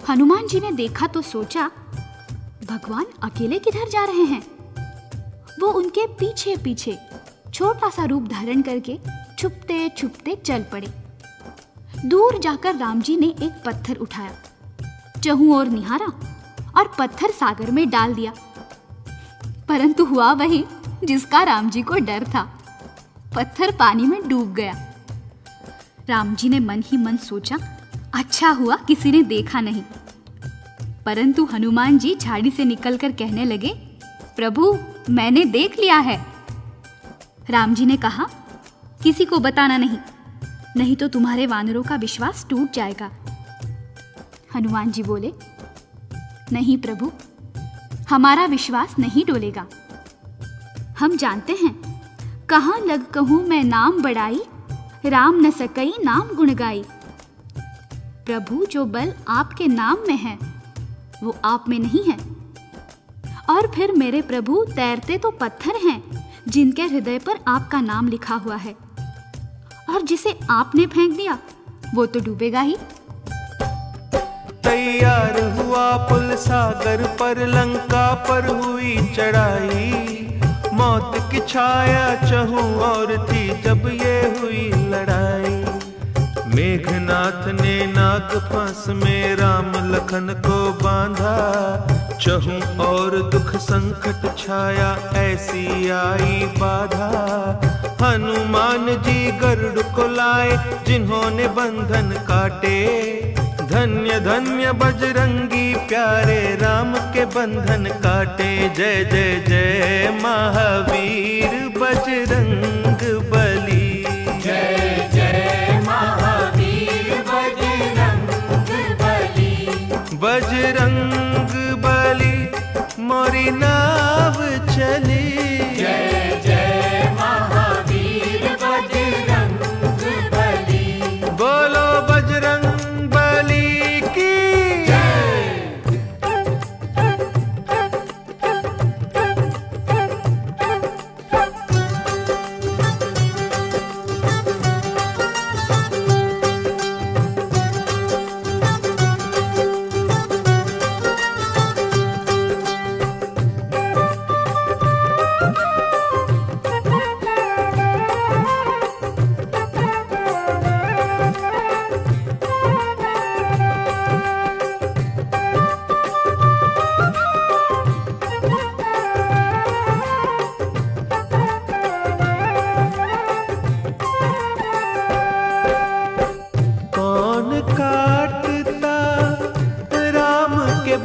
हनुमान जी ने देखा तो सोचा भगवान अकेले किधर जा रहे हैं। वो उनके पीछे पीछे छोटा सा रूप धारण करके छुपते छुपते चल पड़े। दूर जाकर राम जी ने एक पत्थर उठाया, चहुं ओर निहारा और पत्थर सागर में डाल दिया। परंतु हुआ वही जिसका राम जी को डर था। पत्थर पानी में डूब गया। राम जी ने मन ही मन सोचा अच्छा हुआ किसी ने देखा नहीं। परंतु हनुमान जी झाड़ी से निकलकर कहने लगे प्रभु मैंने देख लिया है। राम जी ने कहा किसी को बताना नहीं, नहीं तो तुम्हारे वानरों का विश्वास टूट जाएगा। हनुमान जी बोले नहीं प्रभु, हमारा विश्वास नहीं डोलेगा। हम जानते हैं कहाँ लग कहूँ मैं नाम बढ़ाई, राम न सकई नाम गुण गाई। प्रभु जो बल आपके नाम में है वो आप में नहीं है। और फिर मेरे प्रभु तैरते तो पत्थर हैं जिनके हृदय पर आपका नाम लिखा हुआ है, और जिसे आपने फेंक दिया वो तो डूबेगा ही। तैयार हुआ पुल सागर पर, लंका पर हुई चढ़ाई। मौत की छाया चहु और थी जब ये हुई लड़ाई। मेघनाथ ने नाग फांस में राम लखन को बांधा। चहु और दुख संकट छाया ऐसी आई बाधा। हनुमान जी गरुड़ को लाए जिन्होंने बंधन काटे। धन्य धन्य बजरंगी प्यारे राम के बंधन काटे। जय जय जय महावीर बजरंग बली। जय जय महावीर बजरंग बली। बजरंग बली मोरी नाव चली। जय जय महावीर बजरंग बली। बोलो बजरंग बली की जय।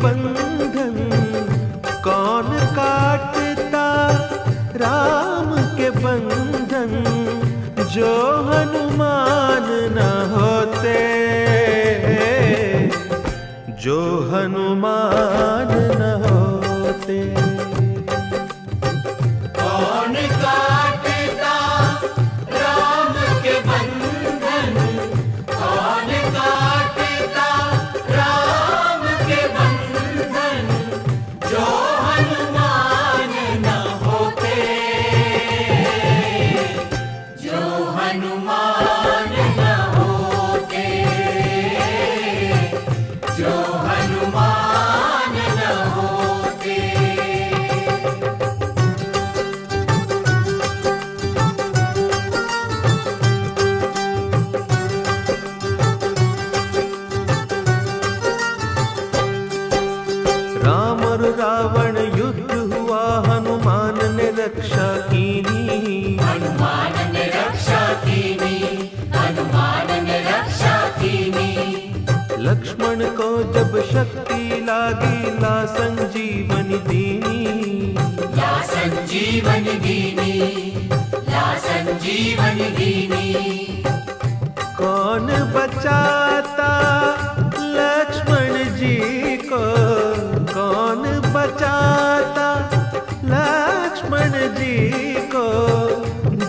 बंधन कौन काटता राम के बंधन। जो हनुमान न होते, जो हनुमान न होते। कौन काटता राम के बंधन। कौन काटता राम के बंधन। जो हनुमान न होते, जो हनुमान न होते, जो हनुमान न होते। संजीवनी दीनी, ला संजीवनी दीनी, ला संजीवनी दीनी। कौन बचाता लक्ष्मण जी को, कौन बचाता लक्ष्मण जी को,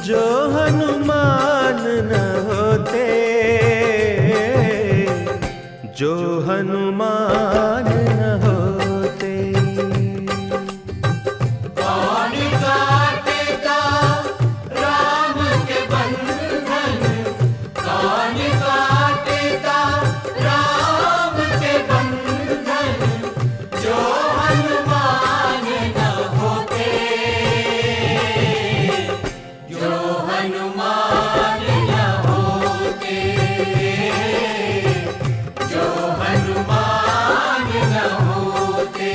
जो हनुमान न होते, जो हनुमान न होते। कौन काटेगा राम के बंधन, कौन काटेगा राम के बंधन, जो हनुमान न होते, जो हनुमान न होते, जो हनुमान न होते।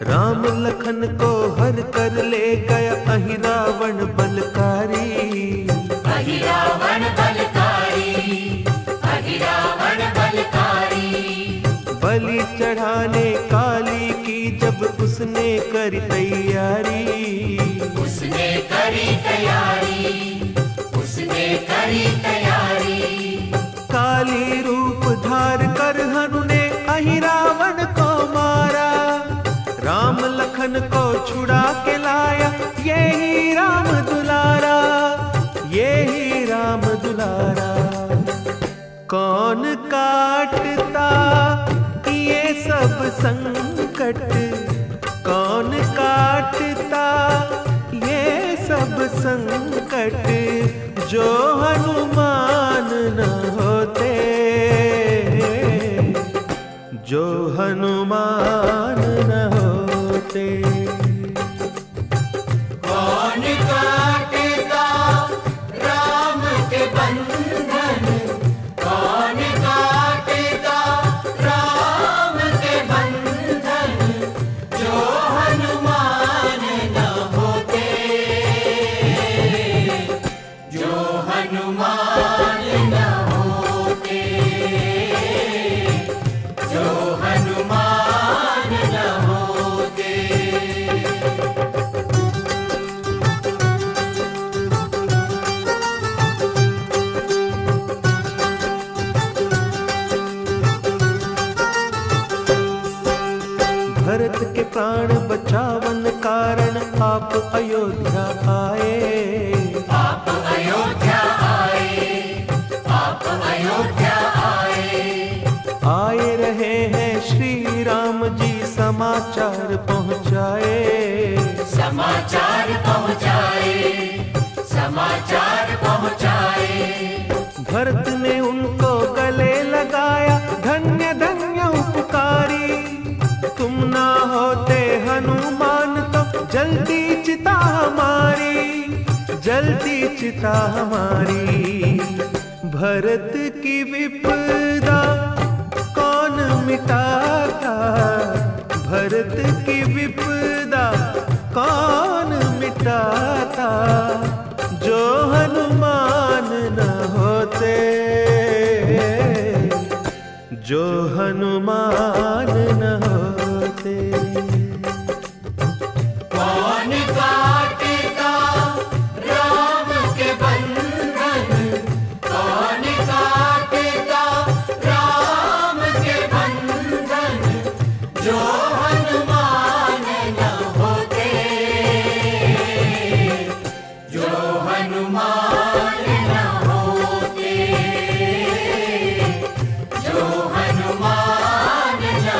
राम लखन को हर कर ले गया अहि रावण बलकारी, अहि रावण बलकारी, अहि रावण बलकारी। बलि चढ़ाने काली की जब उसने करी तैयारी, उसने करी तैयारी, उसने करी तैयारी। काली रूप धार कर हनु ने अहि रावण को मारा, राम लखन को छुड़ा के लाया, यही राम दुलारा, यही राम दुलारा। कौन काटता ये सब संकट, कौन काटता ये सब संकट, जो हनुमान न होते, जो हनुमान न होते। कौन काटेगा राम के बंधन, कौन काटेगा राम के बंधन, जो हनुमान न होते, जो हनुमान न होते, जो हनुमान न होते। भरत के प्राण बचावन कारण आप अयोध्या आए, आप अयोध्या आए, आप अयोध्या आए। आए रहे हैं श्री राम जी समाचार पहुँचाए, समाचार पहुँचाए, समाचार पहुँचाए। भरत ने उनको गले लगाया, धन्य धन्य उपकारी, तुम ना होते हनुमान तो जल्दी चिता हमारी, जल्दी चिता हमारी। भरत की विपदा कौन मिटाता, भरत की विपदा कौन मिटाता, जो हनुमान न होते, जो हनुमान न होते। कौन काटेगा राम के बंधन, कौन काटेगा राम के बंधन, जो हनुमान न होते, जो हनुमान न होते, जो हनुमान न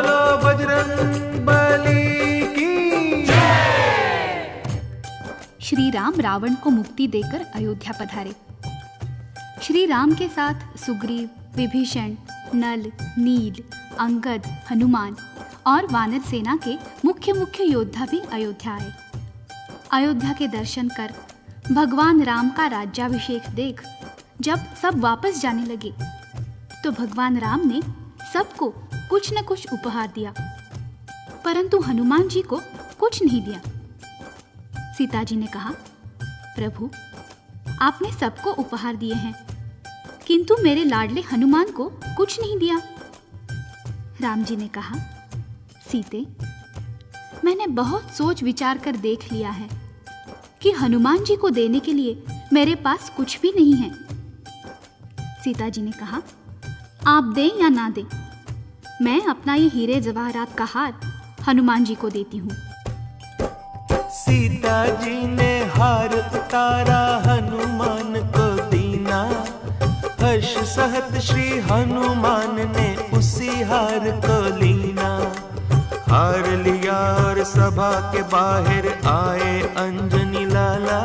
बोलो बजरंग बली की। श्री राम रावण को मुक्ति देकर अयोध्या पधारे। श्री राम के साथ सुग्रीव, विभीषण, नल, नील, अंगद, हनुमान और वानर सेना के मुख्य मुख्य योद्धा भी अयोध्या आए। अयोध्या के दर्शन कर, भगवान राम का राज्याभिषेक देख जब सब वापस जाने लगे तो भगवान राम ने सबको कुछ न कुछ उपहार दिया, परंतु हनुमान जी को कुछ नहीं दिया। सीता जी ने कहा, प्रभु, आपने सबको उपहार दिए हैं, किंतु मेरे लाडले हनुमान को कुछ नहीं दिया। राम जी ने कहा, सीते, मैंने बहुत सोच विचार कर देख लिया है कि हनुमान जी को देने के लिए मेरे पास कुछ भी नहीं है। सीता जी ने कहा, आप दें या ना दें, मैं अपना ये हीरे जवाहरात का हार हनुमान जी को देती हूँ। सीता जी ने हार उतारा, हनुमान को दीना। हर्ष सहत श्री हनुमान ने उसी हार को लीना। हार लिया और सभा के बाहर आए अंजनी लाला।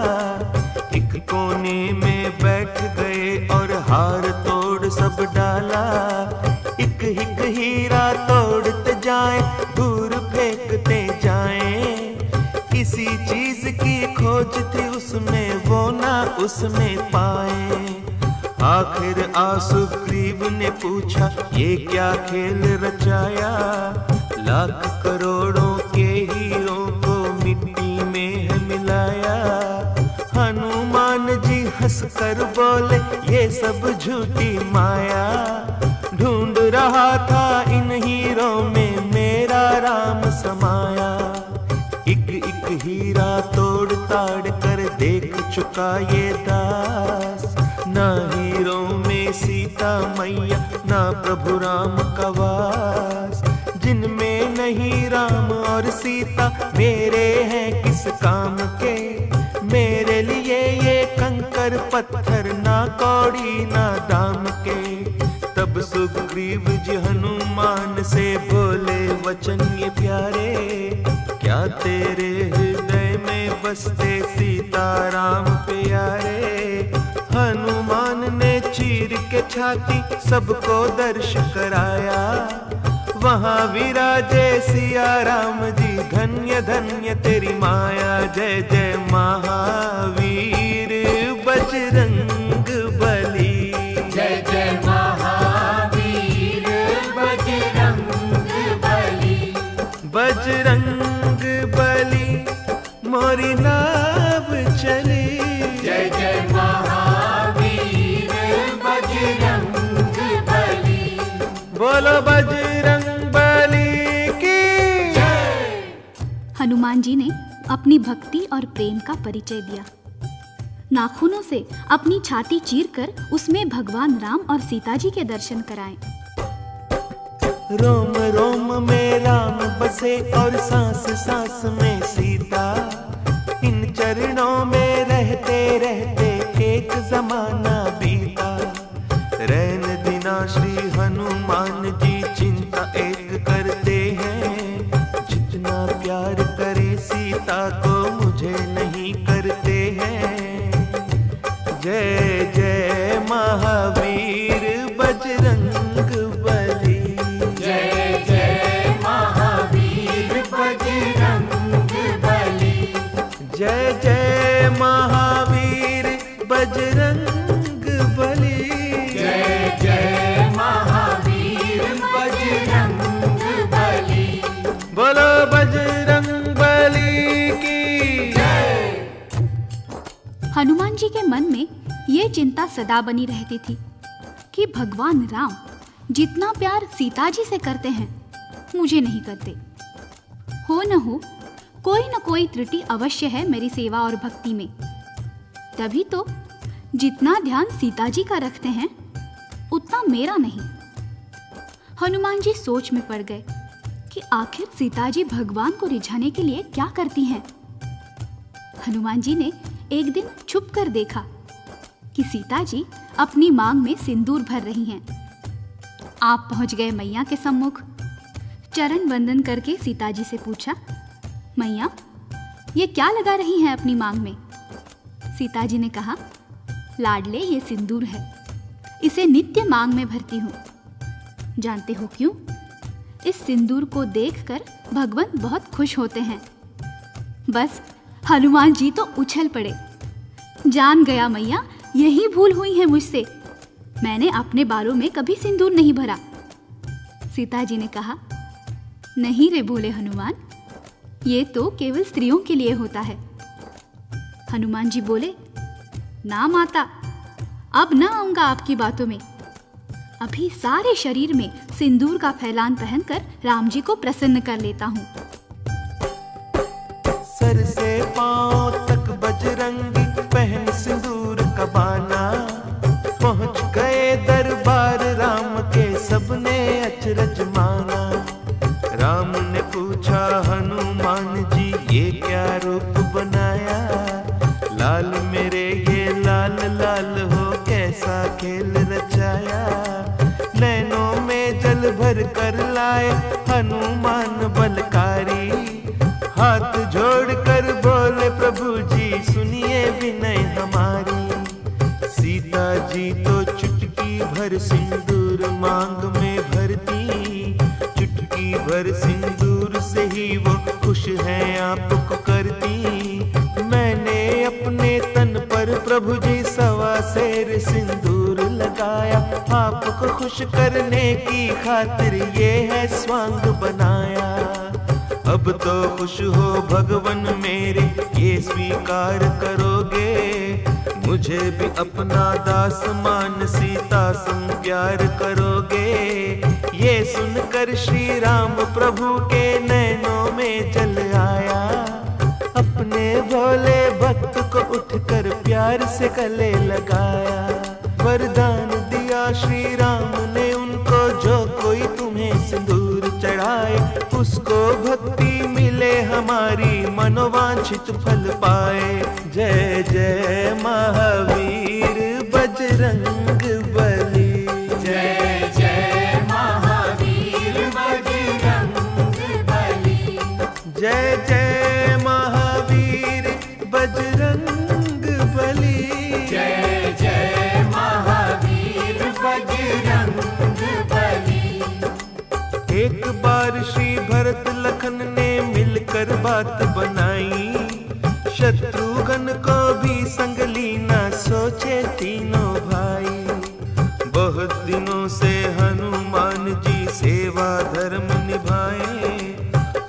एक कोने में बैठ गए और हार तोड़ सब डाला। एक एक हीरा तोड़ते जाए, दूर फेंकते जाए। किसी चीज की खोज थी उसमें, वो ना उसमें पाए। आखिर सुग्रीव ने पूछा, ये क्या खेल रचाया। लाख करोड़ों के हीरों को मिट्टी में है मिलाया। हनुमान जी हंसकर बोले, ये सब झूठी माया। ढूंढ रहा था इन हीरों में मेरा राम समाया। एक एक हीरा तोड़ ताड़ कर देख चुका ये दास। ना हीरों में सीता मैया, ना प्रभु राम का वास। जिनमें नहीं राम और सीता, मेरे हैं किस काम के। मेरे लिए ये कंकर पत्थर, ना कौड़ी ना दाम के। तब सुग्रीव जी हनुमान से बोले वचन ये प्यारे। क्या तेरे हृदय में बसते सीता राम प्यारे। हनुमान ने चीर के छाती सबको दर्श कराया। वहाँ विराजे सिया राम जी, धन्य धन्य तेरी माया। जय जय महावीर बजरंग बली। जय जय महावीर बजरंग बली। बजरंग बली मोरी नाव चली। जय जय महावीर बजरंग बली। बोलो बजरंग बली की जय। हनुमान जी ने अपनी भक्ति और प्रेम का परिचय दिया। नाखूनों से अपनी छाती चीरकर उसमें भगवान राम और सीता जी के दर्शन कराएं। रोम रोम में राम बसे और सांस सांस में सीता। इन चरणों में रहते रहते एक जमाना बीता। रैन दिना श्री हनुमान जी चिंता एक करते हैं। जितना प्यार करे सीता को मुझे नहीं करते हैं। जय जय महावीर बजरंग बली। जय जय महावीर बजरंग बली। जय जय महावीर बजरंग बली। जय जय महावीर बजरंग बली। बोलो बजरंग बली की जय। हनुमान जी के मन में ये चिंता सदा बनी रहती थी कि भगवान राम जितना प्यार सीता जी से करते हैं, मुझे नहीं करते। हो न कोई त्रुटि अवश्य है मेरी सेवा और भक्ति में। तभी तो जितना ध्यान सीता जी का रखते हैं, उतना मेरा नहीं। हनुमान जी सोच में पड़ गए कि आखिर सीता जी भगवान को रिझाने के लिए क्या करती हैं। हनुमान जी ने एक दिन छुप कर देखा कि सीता जी अपनी मांग में सिंदूर भर रही हैं। आप पहुंच गए मैया के सम्मुख। चरण वंदन करके सीता जी से पूछा, मैया ये क्या लगा रही हैं अपनी मांग में? सीता जी ने कहा, लाडले ये सिंदूर है, इसे नित्य मांग में भरती हूँ। जानते हो क्यों? इस सिंदूर को देखकर भगवान बहुत खुश होते हैं। बस हनुमान जी तो उछल पड़े, जान गया मैया, यही भूल हुई है मुझसे, मैंने अपने बालों में कभी सिंदूर नहीं भरा। सीता जी ने कहा, नहीं रे भोले हनुमान, ये तो केवल स्त्रियों के लिए होता है। हनुमान जी बोले, ना माता, अब ना आऊंगा आपकी बातों में, अभी सारे शरीर में सिंदूर का फैलान पहनकर राम जी को प्रसन्न कर लेता हूँ। सर से पांव तक बजरंगी पहन सिंदूर का बाना, पहुंच गए दरबार राम के, सबने अचरज माना। राम ने पूछा, हनुमान जी ये क्या रूप बनाया? लाल मेरे ये लाल लाल हो, कैसा खेल रचाया? नैनों में जल भर कर लाए हनुमान बलकारी, हाथ जोड़कर बोले प्रभु जी सुनिए विनय हमारी। सीता जी तो चुटकी भर सिंदूर मांग में भरती, चुटकी भर सिंदूर से ही वो खुश हैं आपको करती। मैंने अपने तन पर प्रभु जी 1.25 सेर सिंदूर लगाया, आपको खुश करने की खातिर ये है स्वांग बनाया। अब तो खुश हो भगवन मेरे, ये स्वीकार करोगे, मुझे भी अपना दास मान सीता संग प्यार करोगे। ये सुनकर श्री राम प्रभु के नैनों में जल आया, अपने भोले भक्त को उठकर प्यार से गले लगाया। वरदान दिया श्री राम ने उनको, जो कोई तुम्हें सिंदूर चढ़ाए, उसको भक्ति मिले हमारी, मनोवांछित फल पाए। जय जय महावीर बजरंग बली, जय जय महावीर बजरंग बली, जय जय महावीर बजरंग बली, जय जय महावीर बजरंग बली। एक बार श्री भरत लखन ने मिलकर बात बनाई, शत्रुघ्न को भी संग लीना सोचे तीनों भाई। बहुत दिनों से हनुमान जी सेवा धर्म निभाए,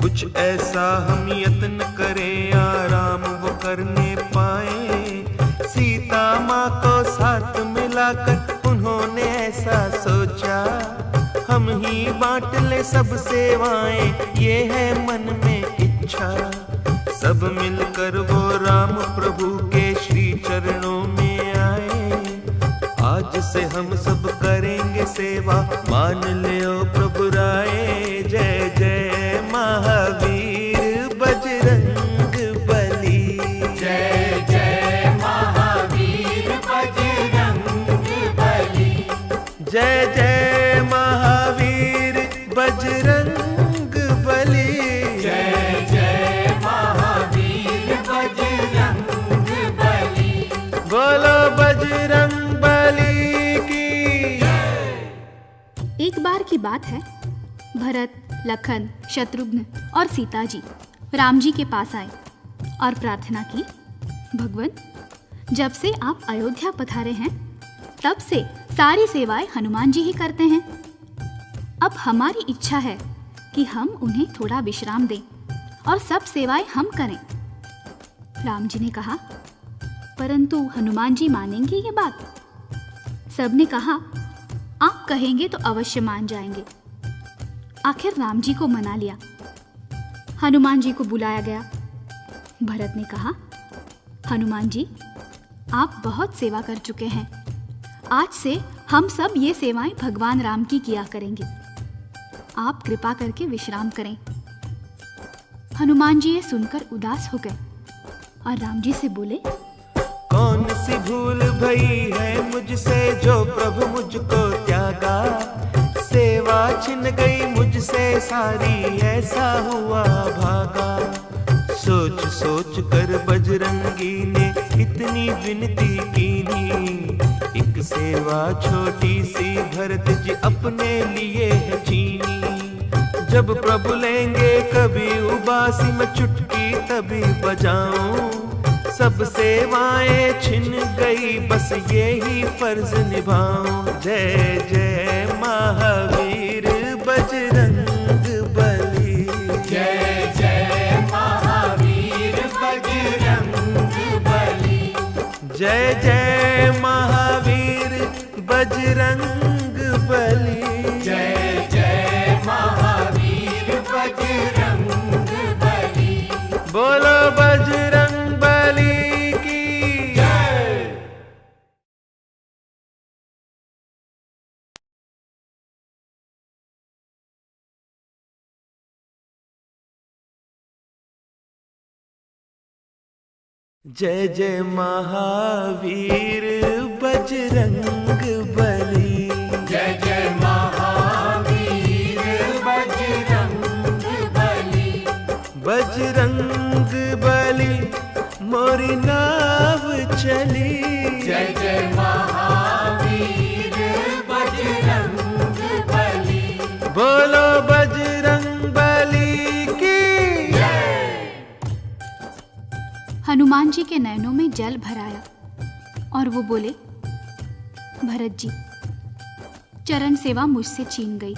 कुछ ऐसा हम यत्न करें आराम वो करने पाए। सीता माँ को साथ मिलाकर उन्होंने ऐसा सोचा, हम ही बांट ले सब सेवाएं, ये है मन में इच्छा। सब मिलकर वो राम प्रभु के श्री चरणों में आए, आज से हम सब करेंगे सेवा, मान ले ओ प्रभु राय। जय जय महावीर बजरंग बली, जय जय महावीर बजरंग बली, जय जय महावीर बजरंग बली, जय जय महावीर बजरंग बली। बोलो बजरंग बली की। एक बार की बात है, भरत, लखन, शत्रुघ्न और सीता जी राम जी के पास आए और प्रार्थना की, भगवान जब से आप अयोध्या पधारे हैं तब से सारी सेवाएं हनुमान जी ही करते हैं। अब हमारी इच्छा है कि हम उन्हें थोड़ा विश्राम दें और सब सेवाएं हम करें। राम जी ने कहा, परंतु हनुमान जी मानेंगे ये बात? सबने कहा, आप कहेंगे तो अवश्य मान जाएंगे। आखिर राम जी को मना लिया। हनुमान जी को बुलाया गया। भरत ने कहा, हनुमान जी आप बहुत सेवा कर चुके हैं, आज से हम सब ये सेवाएं भगवान राम की किया करेंगे, आप कृपा करके विश्राम करें। हनुमान जी ये सुनकर उदास हो गए और राम जी से बोले, कौन सी भूल भई है मुझसे जो प्रभु मुझको त्यागा। सेवा छिन गई मुझसे सारी, ऐसा हुआ भागा। सोच सोच कर बजरंगी ने इतनी विनती कीनी, एक सेवा छोटी सी भरत जी अपने लिए है चीनी। जब प्रभु लेंगे कभी उबासी, मैं चुटकी तभी बजाऊं। सब सेवाएं छिन गई, बस यही फर्ज निभाऊं। जय जय महावीर बजरंग बली, जय जय महावीर बजरंग बली, जय जय महावीर बजरंग बली, जय जय महावीर बजरंग बली। बोलो बजरंग बली की जय। जय जय महावीर बजरंग बली, जय जय महावीर बजरंग बली, बजरंग बली मोरी नाव चली। जय जय महावीर बजरंग बली। बोलो बजरंग बली की जय। हनुमान जी के नयनों में जल भर आया और वो बोले, भरत जी, चरण सेवा मुझसे छीन गई,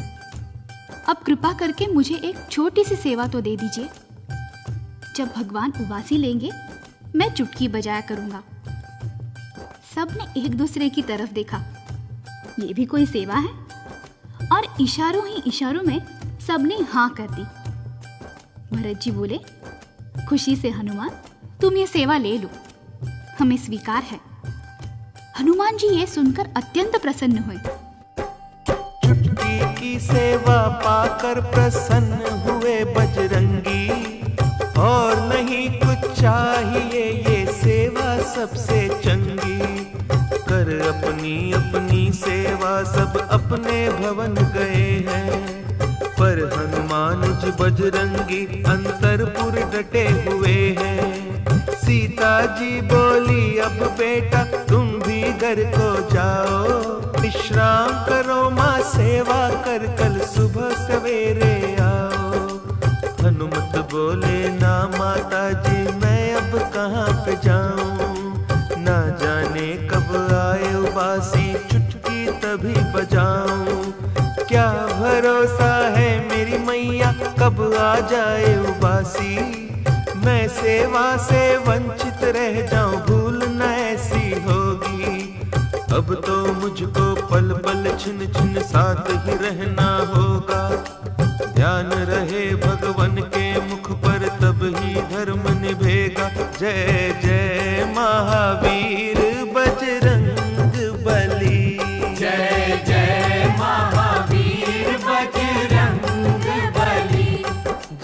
अब कृपा करके मुझे एक छोटी सी सेवा तो दे दीजिए। जब भगवान उबासी लेंगे मैं चुटकी बजाया करूंगा। सबने एक दूसरे की तरफ देखा, ये भी कोई सेवा है? और इशारों ही इशारों में सबने हाँ कर दी। भरत जी बोले, खुशी से हनुमान, तुम ये सेवा ले लो, हमें स्वीकार है। हनुमान जी ये सुनकर अत्यंत प्रसन्न हुए। चुटकी की सेवा पाकर प्रसन्न हुए बजरंगी, और नहीं कुछ चाहिए ये सेवा सबसे चंगी। कर अपनी अपनी सेवा सब अपने भवन गए हैं, पर हनुमान जी बजरंगी अंतरपुर डटे हुए हैं। सीता जी बोली, अब बेटा तुम भी घर को जाओ, विश्राम करो माँ सेवा कर, कल सुबह सवेरे आओ। हनुमत बोले, ना माता जी मैं अब कहाँ पे जाऊं, ना जाने कब आए उबासी, चुटकी तभी बजाऊं। क्या भरोसा है मेरी मैया कब आ जाए उबासी, मैं सेवा से वंचित रह जाऊं, भूल न ऐसी होगी। अब तो मुझको पल पल छिन छिन साथ ही रहना होगा, ध्यान रहे भगवान के मुख पर तब ही धर्म निभेगा। जय जय महावीर बजरंग बली, जय जय महावीर बजरंग बली,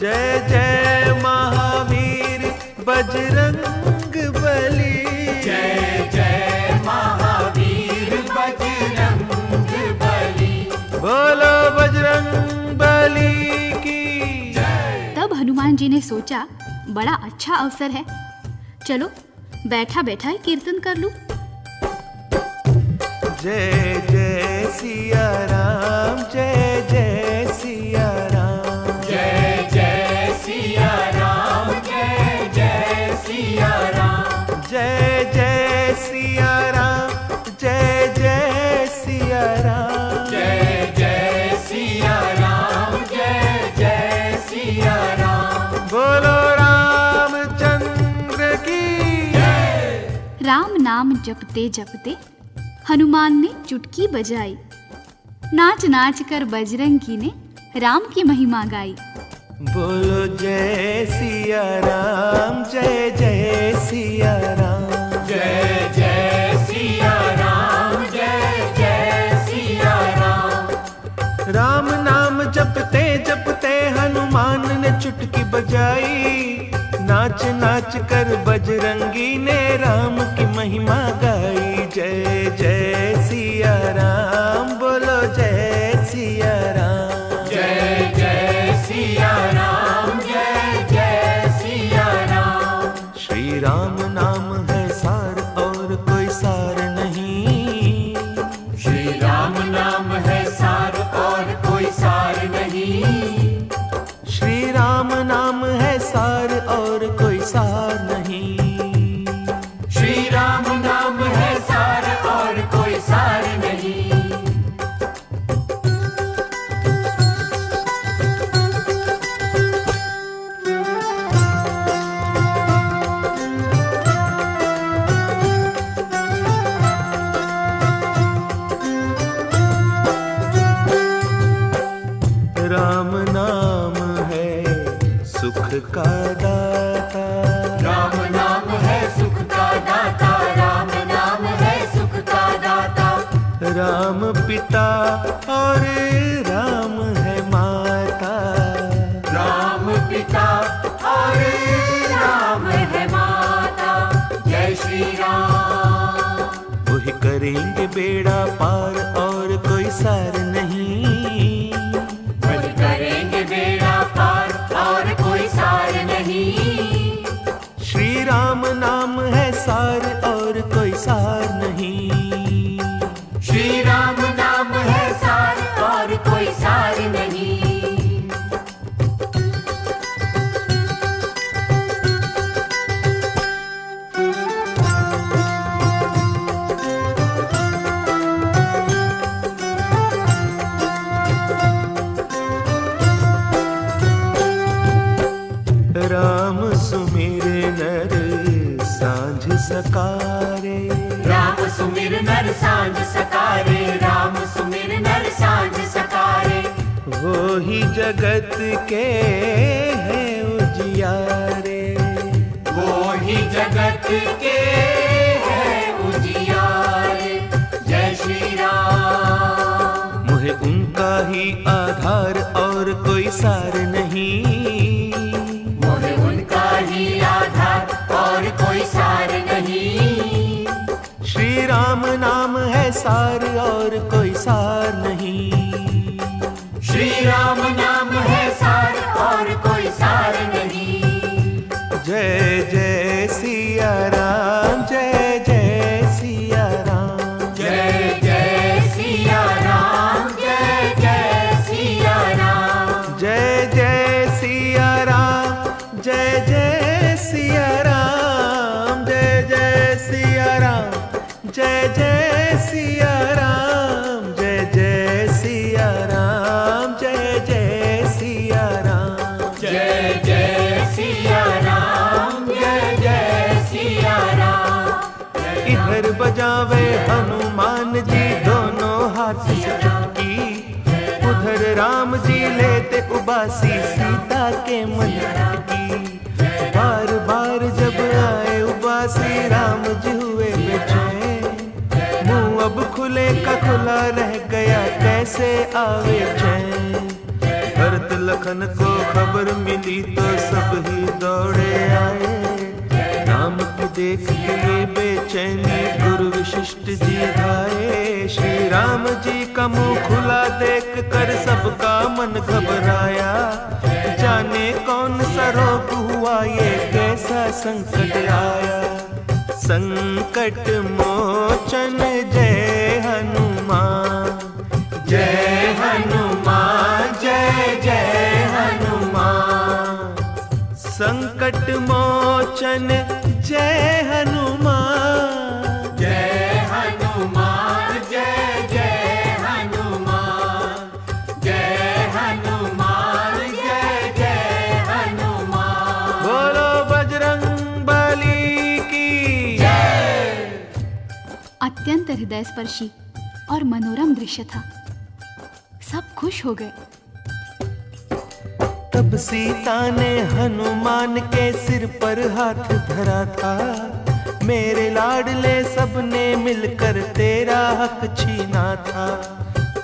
जय जय महावीर बजरंग बली, जय जय महावीर बजरंग बली। बोलो बजरंग बली की जय। तब हनुमान जी ने सोचा, बड़ा अच्छा अवसर है, चलो बैठा बैठा ही कीर्तन कर लूं। जय जय सिया राम, जय जय सिया राम, जय जय सिया राम, जय जय सिया राम, जय जय सिया राम, जय जय सिया राम, जय जय सिया राम, जय जय सिया राम। बोलो रामचंद्र की जय। राम नाम जपते जपते हनुमान ने चुटकी बजाई, नाच नाच कर बजरंगी ने राम की महिमा गाई। बोलो जय सिया राम, जय जय सिया राम, जय जय सिया राम, जय जय सिया राम। राम नाम जपते जपते हनुमान ने चुटकी बजाई, नाच नाच कर बजरंगी ने राम की महिमा गाई। जय जय सिया राम, बोलो जय सिया राम नाम है सार और कोई सार नहीं। श्री राम नाम है सार और कोई सार नहीं। राम नाम है सुख का दाता। राम नाम है सुख का दाता। राम नाम है सुख का दाता। राम पिता और राम है माता। राम पिता और राम है माता। जय श्री राम। वही करेंगे बेड़ा पार और कोई सार नहीं। वही करेंगे बेड़ा पार और कोई सार नहीं। श्री राम नाम है सार और कोई सार नहीं। श्री राम नाम है सार और कोई सार नहीं। राम सुमिर नर सांझ सकारे। राम सुमिर नर सांझ सकारे। राम सुमिर नर सांझ सकारे। वो ही जगत के है उजियारे। वो ही जगत के है उजियारे। जय श्री राम। मुझे उनका ही आधार और कोई सार नहीं। मोहे उनका ही आधार और कोई सार नहीं। श्री राम नाम है सार और कोई सार नहीं। श्री राम नाम है सार और कोई सार नहीं। जय जय सिया राम। जय जय सिया राम। जय जय सिया राम। जय जय सिया राम। जय जय सिया राम। जय जय सिया राम। जय जय सिया राम। जय जय सिया राम। जय जय सिया राम। जय जय सिया राम। जय जय सिया राम। जय जय सिया राम। इधर बजावे हनुमान जी दोनों हाथ से चुटकी। उधर राम जी लेते उबासी सीता के मन की। बार बार जब आए उबासी राम जी हुए बेचैन। मुंह अब खुले का खुला रह गया कैसे आवे चैन। भरत लखन को खबर मिली तो सब ही दौड़े आए। राम की देख के ये बेचैनी गुरु वशिष्ठ जी धाये। श्री राम जी का मुंह खुला देख कर सबका मन घबराया। जाने कौन सा रोग हुआ ये कैसा संकट आया। संकट मोचन जय हनुमान। जय हनुमान। जय जय हनुमान। संकट मोचन जय हनुमान। जय हनुमान। जय जय हनुमान। जय हनुमान। जय जय हनुमान। बोलो बजरंग बली की जय। अत्यंत हृदयस्पर्शी और मनोरम दृश्य था। सब खुश हो गए। तब सीता ने हनुमान के सिर पर हाथ धरा था। मेरे लाडले सबने मिलकर तेरा हक छीना था।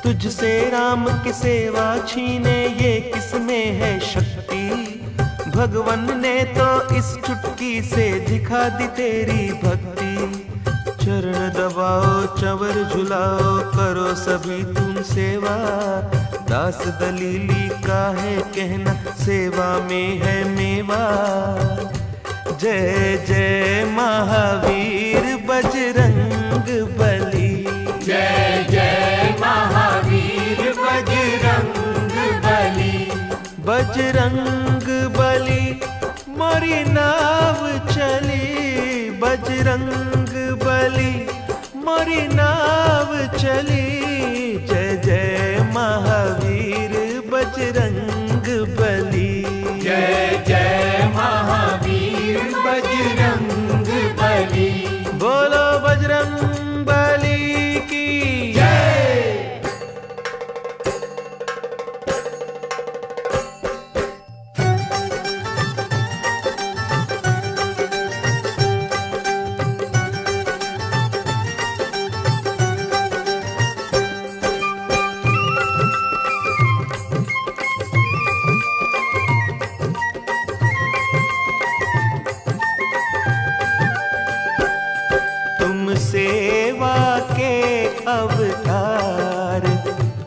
तुझसे राम की सेवा छीने ये किसमें है शक्ति। भगवन ने तो इस चुटकी से दिखा दी तेरी भक्ति। चरण दबाओ चंवर झुलाओ करो सभी तुम सेवा। दास दलीली का है कहना सेवा में है मेवा। जय जय महावीर बजरंग बली। जय जय महावीर बजरंग बली। बजरंग मोरी नाव चली बजरंग बली, मोरी नाव चली, जय जय महावीर बजरंग बली। जय जय महावीर बजरंग बली। बोलो बजरंग बली की जय। सेवा के अवतार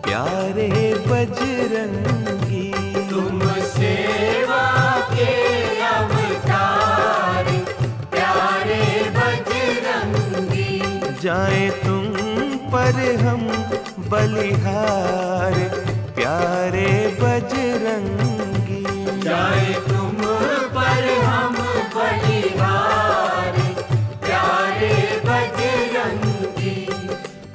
प्यारे बजरंगी, तुम सेवा के अवतार प्यारे बजरंगी। जाए तुम पर हम बलिहार प्यारे बजरंगी, जाए तुम पर हम बलिहार प्यारे बजरंगी।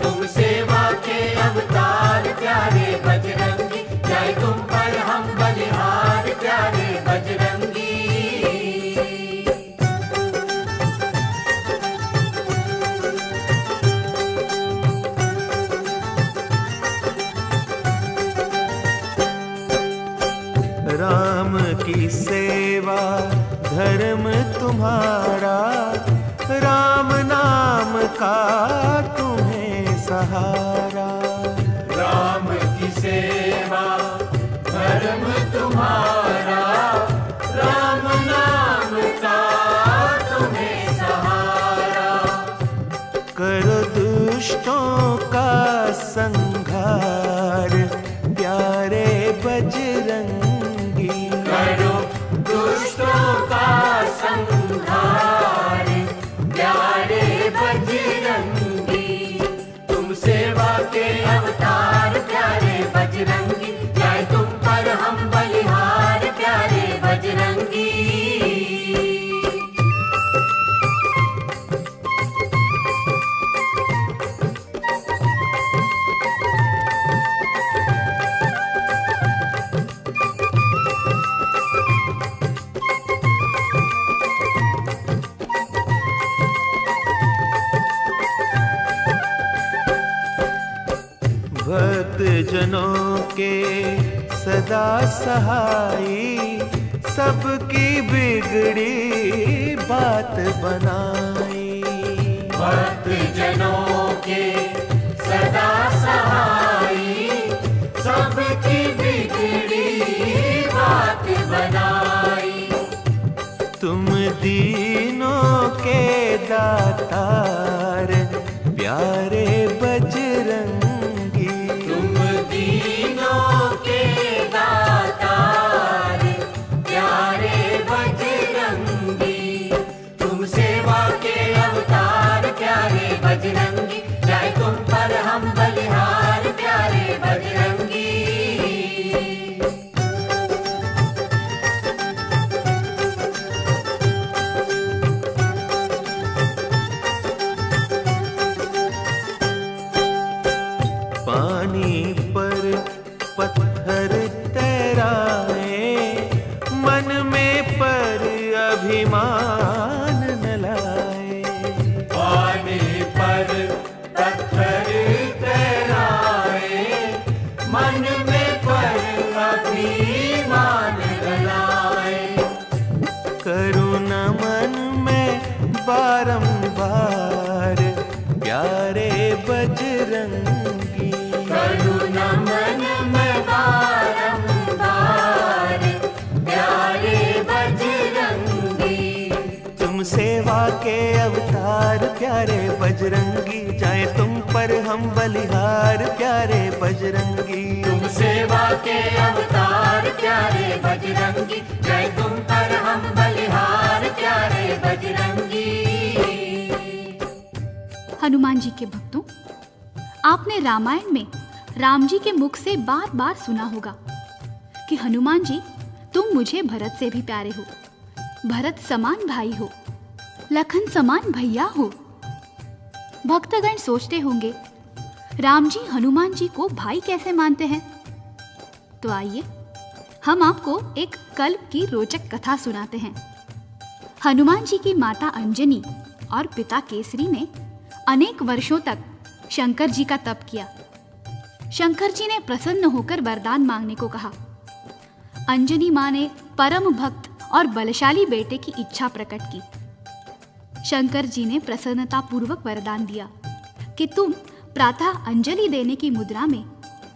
तुम सेवा के अवतार प्यारे बजरंगी, जाए तुम पर हम बलिहार प्यारे बजरंगी। राम की सेवा धर्म तुम्हारा, राम नाम का तुम्हें सहारा। राम की सेवा धर्म तुम्हारा, राम नाम का तुम्हें सहारा। करो दुष्टों का संहार प्यारे बजरंगी, करो दुष्टों का संहार प्यारे बजरंगी। तुम सेवा के अवतार प्यारे बजरंगी, जाए तुम पर हम बलिहार प्यारे बजरंगी। भक्त जनों के सदा सहाई, सबकी बिगड़ी बात बनाई। भक्त जनों के सदा सहाई, सबकी बिगड़ी बात बनाई। तुम दीनों के दातार प्यारे बजरंगी, तुम दीनों के दातार प्यारे बजरंगी। तुम सेवा के अवतार प्यारे बजरंगी, जाए तुम पर हम बलिहार प्यारे बजरंगी। पानी पर पत्थर तैराए, मन में पर अभिमान न लाए। पानी पर पत्थर तैराए, मन में पर अभिमान न लाए। करुणा मन में बारंबार प्यारे बजरंगी, करुणा मन में बारंबार प्यारे बजरंगी। तुम सेवा के अवतार प्यारे बजरंगी, जाए तुम पर हम बलिहार प्यारे बजरंगी। तुम सेवा के अवतार प्यारे बजरंगी, जाए तुम पर हम बलिहार प्यारे बजरंगी। हनुमान जी के भक्तों, आपने रामायण में राम जी के मुख से बार बार सुना होगा कि हनुमान जी तुम मुझे भरत से भी प्यारे हो, भरत समान भाई हो, लखन समान भैया हो। भक्तगण सोचते होंगे, राम जी हनुमान जी को भाई कैसे मानते हैं? तो आइए हम आपको एक कल्प की रोचक कथा सुनाते हैं। हनुमान जी की माता अंजनी और पिता केसरी ने अनेक वर्षों तक शंकर जी का तप किया। शंकर जी ने प्रसन्न होकर वरदान मांगने को कहा। अंजनी मां ने परम भक्त और बलशाली बेटे की इच्छा प्रकट की। शंकर जी ने प्रसन्नता पूर्वक वरदान दिया कि तुम प्रातः अंजलि देने की मुद्रा में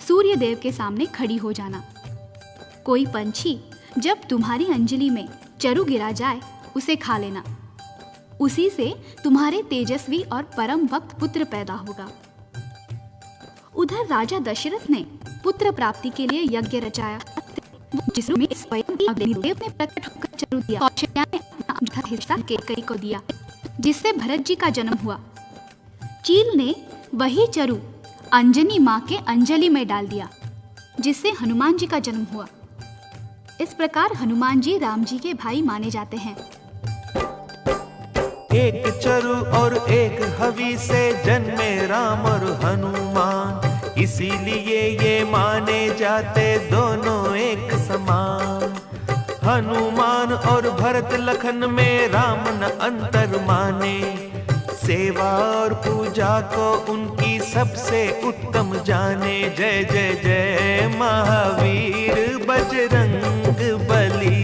सूर्य देव के सामने खड़ी हो जाना। कोई पंछी जब तुम्हारी अंजलि में चरु गिरा जाए उसे खा लेना। उसी से तुम्हारे तेजस्वी और परम भक्त पुत्र पैदा होगा। उधर राजा दशरथ ने पुत्र प्राप्ति के लिए यज्ञ रचाया, जिसमें स्वयं अग्निदेव ने प्रकट होकर चरु दिया। कौशल्या ने अपना हिस्सा कैकेयी को दिया, जिससे भरत जी का जन्म हुआ। चील ने वही चरु अंजनी मां के अंजलि में डाल दिया, जिससे हनुमान जी का जन्म हुआ। इस प्रकार हनुमान जी राम जी के भाई माने जाते हैं। एक चरु और एक हवि से जन्मे राम और हनुमान, इसीलिए ये माने जाते दोनों एक समान। हनुमान और भरत लखन में राम न अंतर माने, सेवा और पूजा को उनकी सबसे उत्तम जाने। जय जय जय महावीर बजरंग बली,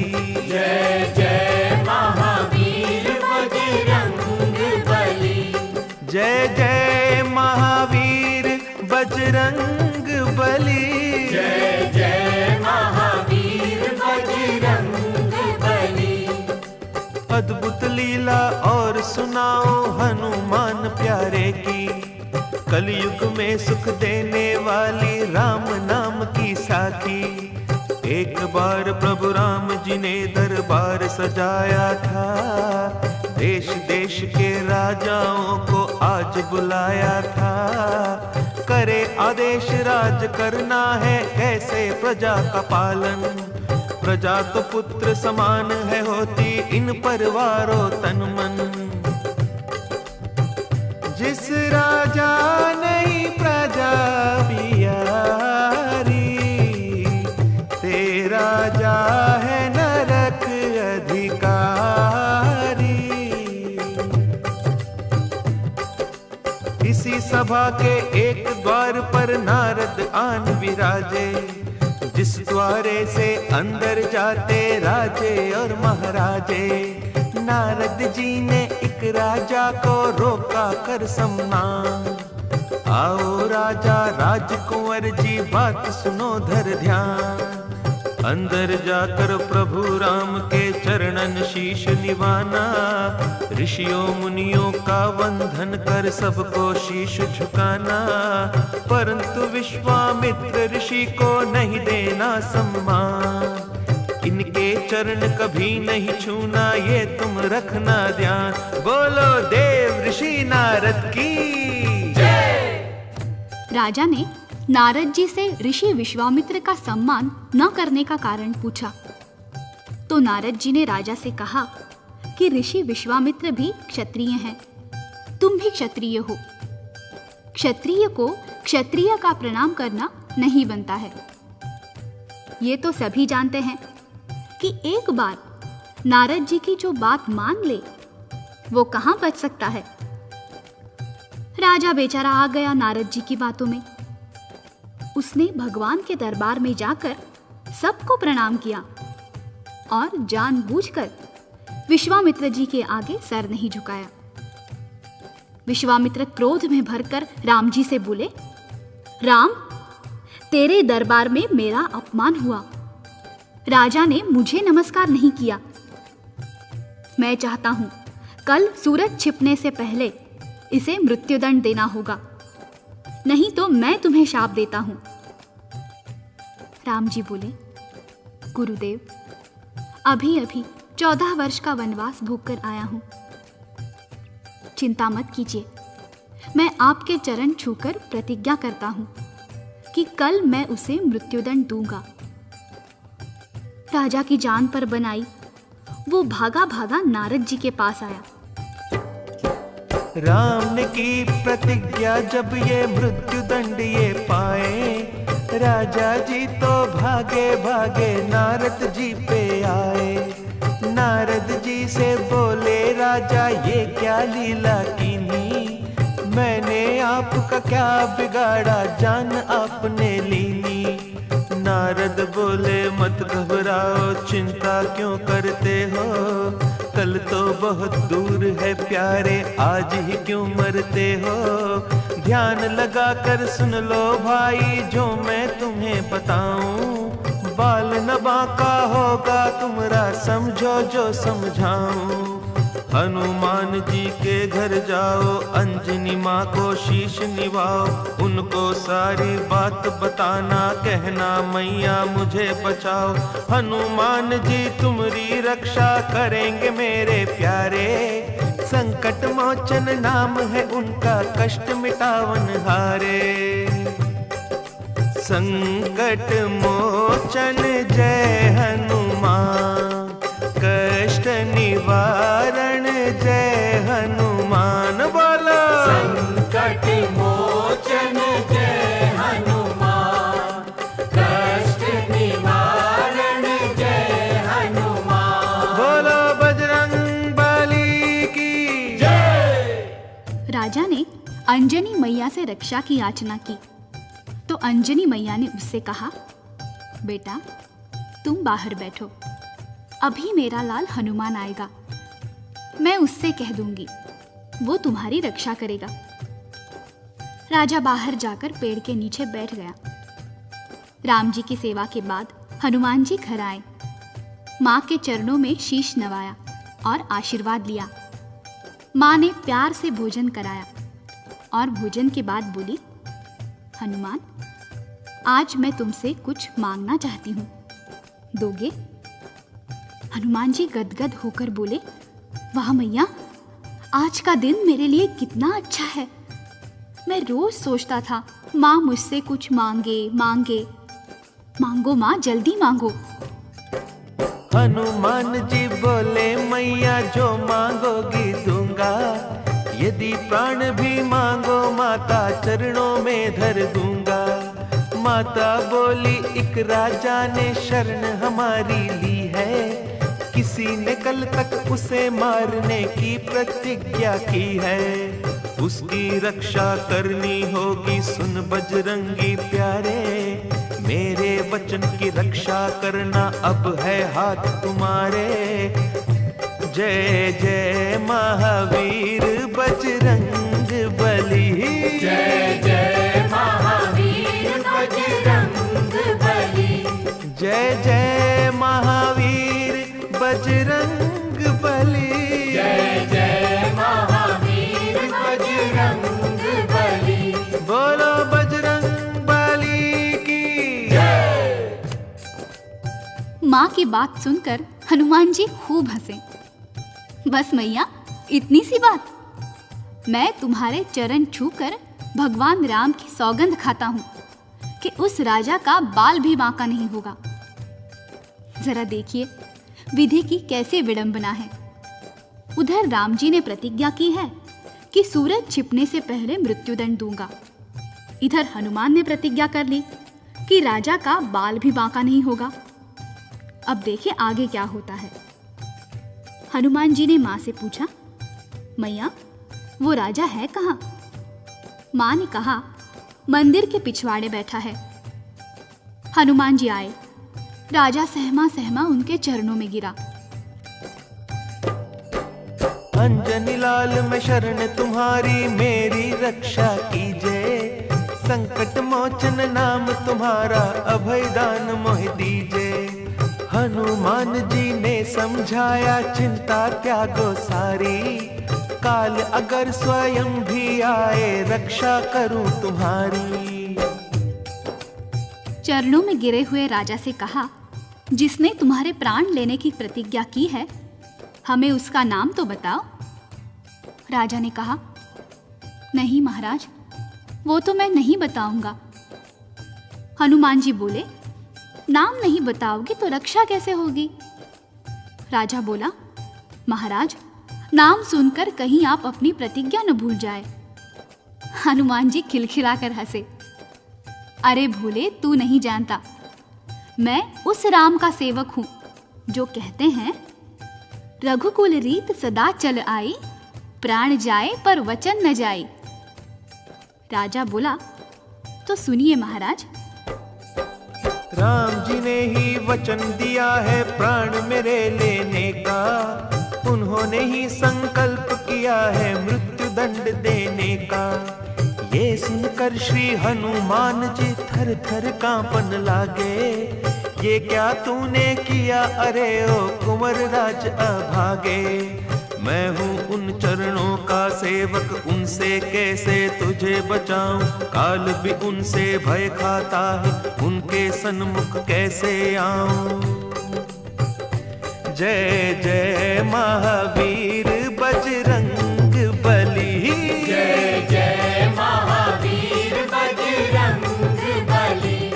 जय जय महावीर बजरंग बली, जय जय महावीर बजरंग बली, जय जय महावीर बजरंग बली। अद्भुत लीला और सुनाओ हनुमान प्यारे की, कलयुग में सुख देने वाली राम नाम की साखी। एक बार प्रभु राम जी ने दरबार सजाया था, देश देश के राजाओं को आज बुलाया था। करे आदेश राज करना है कैसे प्रजा का पालन, प्रजा तो पुत्र समान है होती इन परवारों तन मन। जिस राजा नहीं प्रजा पियारी, तेरा राजा है नरक अधिकारी। इसी सभा के एक द्वार पर नारद आन विराजे, जिस द्वारे से अंदर जाते राजे और महाराजे। नारद जी ने एक राजा को रोका कर सम्मान, आओ राजा राजकुंवर जी बात सुनो धर ध्यान। अंदर जाकर प्रभु राम के चरणन शीश निवाना, ऋषियों मुनियों का वंदन कर सबको शीश झुकाना। परंतु विश्वामित्र ऋषि को नहीं देना सम्मान, इनके चरण कभी नहीं छूना ये तुम रखना ध्यान। बोलो देव ऋषि नारद की जय। राजा ने नारद जी से ऋषि विश्वामित्र का सम्मान न करने का कारण पूछा, तो नारद जी ने राजा से कहा कि ऋषि विश्वामित्र भी क्षत्रिय हैं, तुम भी क्षत्रिय हो। क्षत्रिय को क्षत्रिय का प्रणाम करना नहीं बनता है। ये तो सभी जानते हैं कि एक बार नारद जी की जो बात मान ले वो कहां बच सकता है। राजा बेचारा आ गया नारद जी की बातों में। उसने भगवान के दरबार में जाकर सबको प्रणाम किया और जानबूझकर विश्वामित्र जी के आगे सर नहीं झुकाया। विश्वामित्र क्रोध में भरकर राम जी से बोले, राम, तेरे दरबार में मेरा अपमान हुआ। राजा ने मुझे नमस्कार नहीं किया। मैं चाहता हूं कल सूरज छिपने से पहले इसे मृत्युदंड देना होगा, नहीं तो मैं तुम्हें शाप देता हूं। राम जी बोले, गुरुदेव, अभी अभी 14 वर्ष का वनवास भोगकर आया हूं। चिंता मत कीजिए, मैं आपके चरण छूकर प्रतिज्ञा करता हूं कि कल मैं उसे मृत्युदंड दूंगा। राजा की जान पर बनाई वो भागा भागा नारद जी के पास आया। राम ने की प्रतिज्ञा जब ये मृत्यु दंड ये पाए, राजा जी तो भागे भागे नारद जी पे आए। नारद जी से बोले राजा ये क्या लीला कीनी, मैंने आपका क्या बिगाड़ा जान आपने लीनी। नारद बोले मत घबराओ चिंता क्यों करते हो, कल तो बहुत दूर है प्यारे आज ही क्यों मरते हो। ध्यान लगा कर सुन लो भाई जो मैं तुम्हें बताऊं, बाल न बांका होगा तुम्हारा समझो जो समझाऊं। हनुमान जी के घर जाओ अंजनी माँ को शीश निभाओ, उनको सारी बात बताना कहना मैया मुझे बचाओ। हनुमान जी तुम्हारी रक्षा करेंगे मेरे प्यारे, संकट मोचन नाम है उनका कष्ट मिटावन हारे। संकट मोचन जय हनुमान, कष्ट निवारण जय हनुमान। बोलो संकट मोचन जय हनुमान, कष्ट निवारण जय हनुमान। बोलो बजरंग बली की जय। राजा ने अंजनी मैया से रक्षा की याचना की तो अंजनी मैया ने उससे कहा, बेटा तुम बाहर बैठो, अभी मेरा लाल हनुमान आएगा, मैं उससे कह दूंगी, वो तुम्हारी रक्षा करेगा। राजा बाहर जाकर पेड़ के नीचे बैठ गया। राम जी की सेवा के बाद हनुमान जी घर आए, माँ के चरणों में शीश नवाया और आशीर्वाद लिया। माँ ने प्यार से भोजन कराया और भोजन के बाद बोली, हनुमान आज मैं तुमसे कुछ मांगना चाहती हूँ, दोगे? हनुमान जी गदगद होकर बोले, वाह मैया, आज का दिन मेरे लिए कितना अच्छा है। मैं रोज सोचता था माँ मुझसे कुछ मांगे मांगे। मांगो माँ, जल्दी मांगो। हनुमान जी बोले मैया जो मांगोगी दूंगा, यदि प्राण भी मांगो माता चरणों में धर दूंगा। माता बोली एक राजा ने शरण हमारी ली है, किसी ने कल तक उसे मारने की प्रतिज्ञा की है, उसकी रक्षा करनी होगी सुन बजरंगी प्यारे। मेरे वचन की रक्षा करना अब है हाथ तुम्हारे। जय जय महावीर बजरंग बली, जय जय महावीर बजरंग बली, जय जय महावीर बजरंग बली, जय जय महावीर बजरंग बली। बोलो बजरंग बली की जय। माँ की बात सुनकर हनुमान जी खूब हंसे। बस मैया, इतनी सी बात? मैं तुम्हारे चरण छूकर भगवान राम की सौगंध खाता हूँ कि उस राजा का बाल भी बांका नहीं होगा। जरा देखिए विधि की कैसे विडंबना है। उधर राम जी ने प्रतिज्ञा की है कि सूरज छिपने से पहले मृत्युदंड दूंगा। इधर हनुमान ने प्रतिज्ञा कर ली कि राजा का बाल भी बांका नहीं होगा। अब देखिए आगे क्या होता है। हनुमान जी ने माँ से पूछा, मैया वो राजा है कहाँ? माँ ने कहा, मंदिर के पिछवाड़े बैठा है। हनुमान जी आए, राजा सहमा सहमा उनके चरणों में गिरा। अंजनी लाल मैं शरण तुम्हारी, मेरी रक्षा कीजिए। संकट मोचन नाम तुम्हारा, अभय दान मोह दीजिए। हनुमान जी ने समझाया चिंता त्यागो सारी, काल अगर स्वयं भी आए रक्षा करूं तुम्हारी। चरणों में गिरे हुए राजा से कहा, जिसने तुम्हारे प्राण लेने की प्रतिज्ञा की है, हमें उसका नाम तो बताओ। राजा ने कहा, नहीं महाराज, वो तो मैं नहीं बताऊंगा। हनुमान जी बोले, नाम नहीं बताओगे तो रक्षा कैसे होगी? राजा बोला, महाराज, नाम सुनकर कहीं आप अपनी प्रतिज्ञा न भूल जाए। हनुमान जी खिलखिलाकर हंसे। अरे भोले, तू नहीं जानता, मैं उस राम का सेवक हूं जो कहते हैं, रघुकुल रीत सदा चल आई, प्राण जाए पर वचन न जाए। राजा बोला, तो सुनिए महाराज। राम जी ने ही वचन दिया है प्राण मेरे लेने का, उन्होंने ही संकल्प किया है मृत्यु दंड देने का। ये सुनकर श्री हनुमान जी थर थर कांपन लागे, ये क्या तूने किया अरे ओ कुंवर राज अभागे। मैं हूँ उन चरणों का सेवक, उनसे कैसे तुझे बचाऊं, काल भी उनसे भय खाता है, उनके सन्मुख कैसे आऊं। जय जय महावीर बजरंग बली, जय जय महावीर बजरंग बली,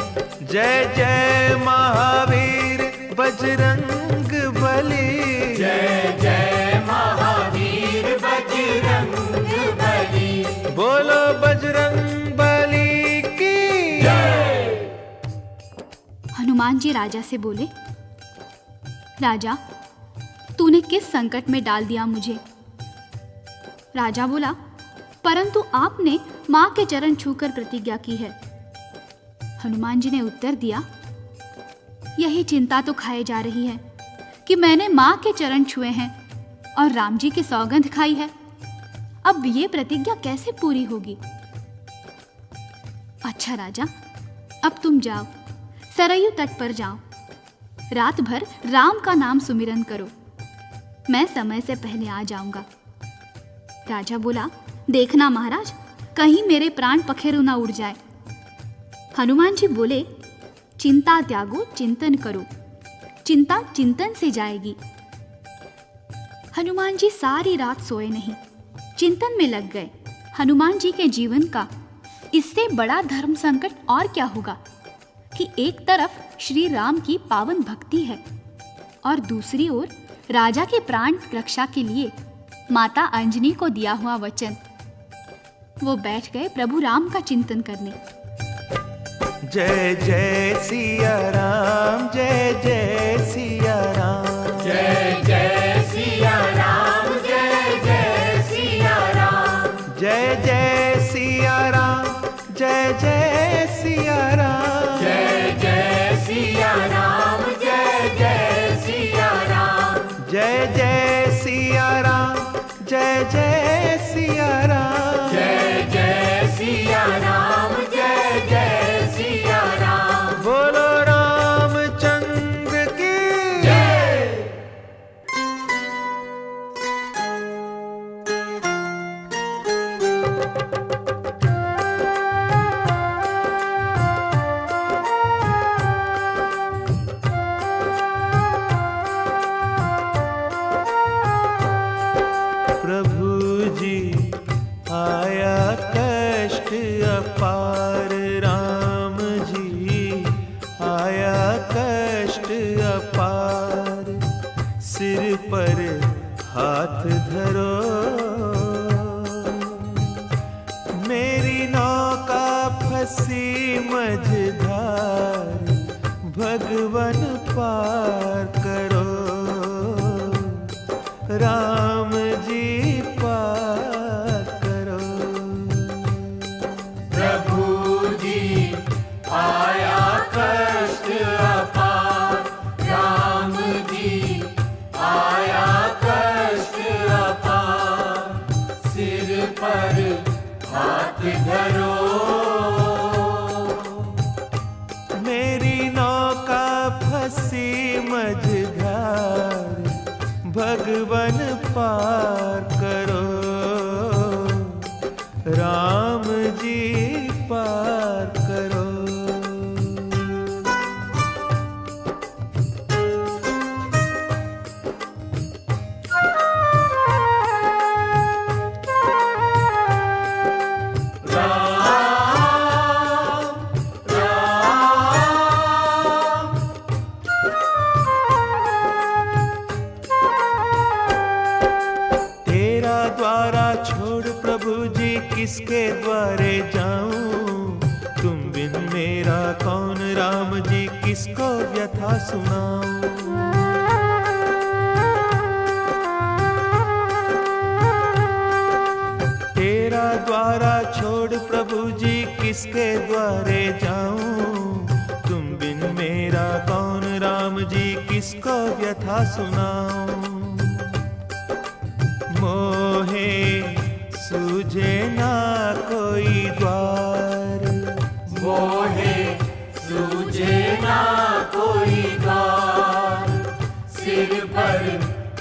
जय जय महावीर बजरंग बली, जय जय महावीर बजरंग बली। बोलो बजरंग बली की जय। हनुमान जी राजा से बोले, राजा, तूने किस संकट में डाल दिया मुझे। राजा बोला, परंतु आपने मां के चरण छूकर प्रतिज्ञा की है। हनुमान जी ने उत्तर दिया, यही चिंता तो खाए जा रही है कि मैंने मां के चरण छुए हैं और राम जी की सौगंध खाई है, अब ये प्रतिज्ञा कैसे पूरी होगी। अच्छा राजा, अब तुम जाओ, सरयू तट पर जाओ, रात भर राम का नाम सुमिरन करो, मैं समय से पहले आ जाऊंगा। राजा बोला, देखना महाराज, कहीं मेरे प्राण पखेरु ना उड़ जाए। हनुमान जी बोले, चिंता त्यागो चिंतन करो, चिंता चिंतन से जाएगी। हनुमान जी सारी रात सोए नहीं, चिंतन में लग गए। हनुमान जी के जीवन का इससे बड़ा धर्म संकट और क्या होगा कि एक तरफ श्री राम की पावन भक्ति है और दूसरी ओर राजा के प्राण रक्षा के लिए माता अंजनी को दिया हुआ वचन। वो बैठ गए प्रभु राम का चिंतन करने। जय जय सिया राम, जय जय सिया राम, जय जय सिया राम, जय जय सिया राम, जय जय सिया राम, जय जय सिया राम, जय जय सिया राम, जय जय सिया राम, जय जय सिया राम, जय जय सिया राम, जय जय सिया राम, जय जय सिया राम। बोलो रामचंद्र की जय। प्रभु जी आया कष्ट अपार, राम जी आया कष्ट अपार, सिर पर हाथ धरो, मेरी नौका फंसी मझधार, भगवन पार करो, राम जी पार करो। प्रभु जी आया कष्ट अपार, राम जी आया कष्ट अपार, सिर पर हाथ धरो, मेरी नौका फंसी मझधार, भगवन पार करो, राम जी पार करो। किसके द्वारे जाऊं, तुम बिन मेरा कौन राम जी किसको व्यथा सुनाऊं। तेरा द्वारा छोड़ प्रभु जी किसके द्वारे जाऊं, तुम बिन मेरा कौन राम जी किसको व्यथा सुनाऊं। मोहे सूझे ना कोई द्वार, मोहे सूझे ना कोई द्वार, सिर पर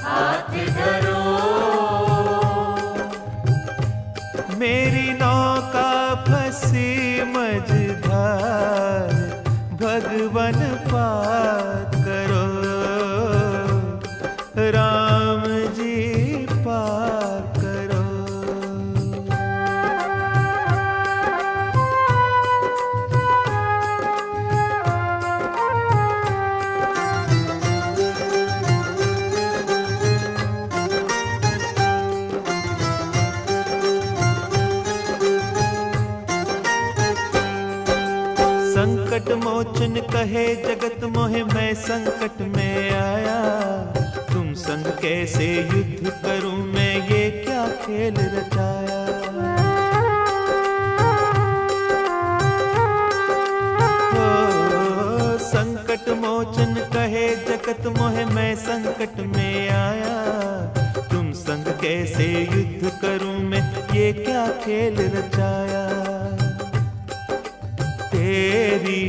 हाथ धरो। मेरी नौका फंसी मझधार, भगवन पार करो, राम जी पार करो। संकट मोचन कहे जगत मोहे, मैं संकट में आया, तुम संग कैसे युद्ध करूं मैं, ये क्या खेल रचाया। ओ, संकट मोचन कहे जगत मोहे, मैं संकट में आया, तुम संग कैसे युद्ध करूं मैं, ये क्या खेल रचाया। तेरी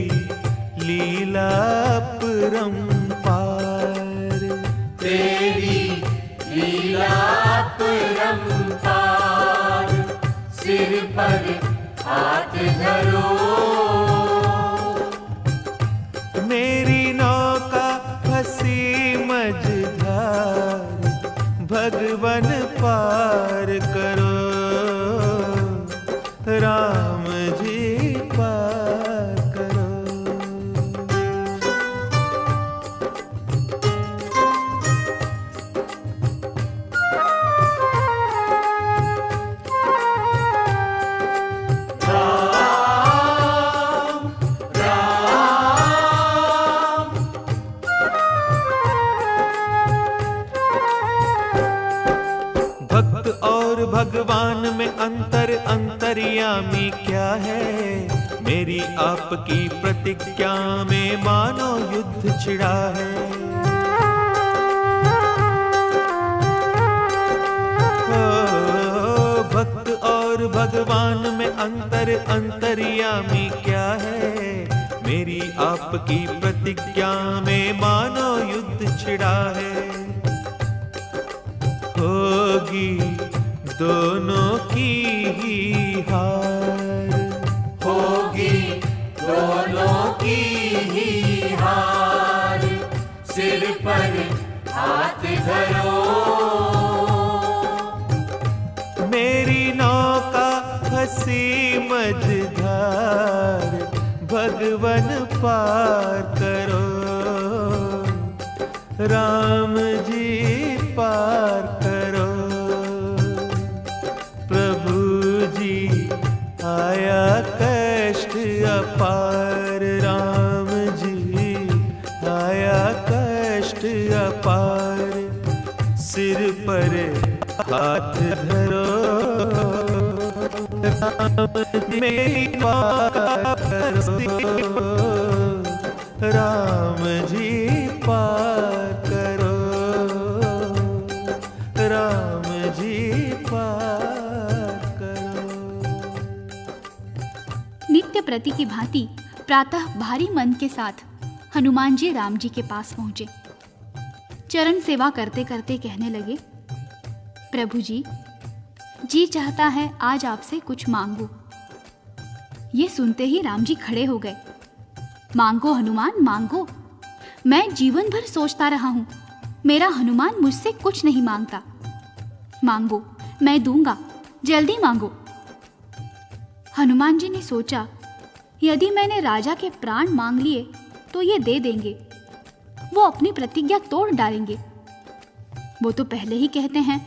लीला अपरंपार, तेरी लीला अपरंपार, सिर पर हाथ धरो। मेरी नौका फंसी मझधार, भगवन पार करो, राम जी पार करो। भक्त और भगवान में अंतर, अंतर्यामी क्या है, मेरी आपकी प्रतिज्ञा में मानो युद्ध छिड़ा है। ओ, भक्त और भगवान में अंतर, अंतर्यामी क्या है, मेरी आपकी प्रतिज्ञा में मानो युद्ध छिड़ा है। होगी दोनों की ही हार, होगी दोनों की ही हार, सिर पर हाथ धरो। मेरी नौका फंसी मझधार, भगवन पार करो, राम जी पार करो। प्रभु जी आया कष्ट अपार, राम जी आया कष्ट अपार, सिर पर हाथ धरो, राम जी मेरी पार करो, राम जी पार करो, राम जी पार करो। नित्य प्रति की भांति प्रातः भारी मन के साथ हनुमान जी राम जी के पास पहुंचे। चरण सेवा करते करते कहने लगे, प्रभु जी चाहता है आज आपसे कुछ मांगू। ये सुनते ही राम जी खड़े हो गए। मांगो हनुमान मांगो, मैं जीवन भर सोचता रहा हूं, मेरा हनुमान मुझसे कुछ नहीं मांगता। मांगो, मैं दूंगा, जल्दी मांगो। हनुमान जी ने सोचा, यदि मैंने राजा के प्राण मांग लिए तो ये दे देंगे, वो अपनी प्रतिज्ञा तोड़ डालेंगे। वो तो पहले ही कहते हैं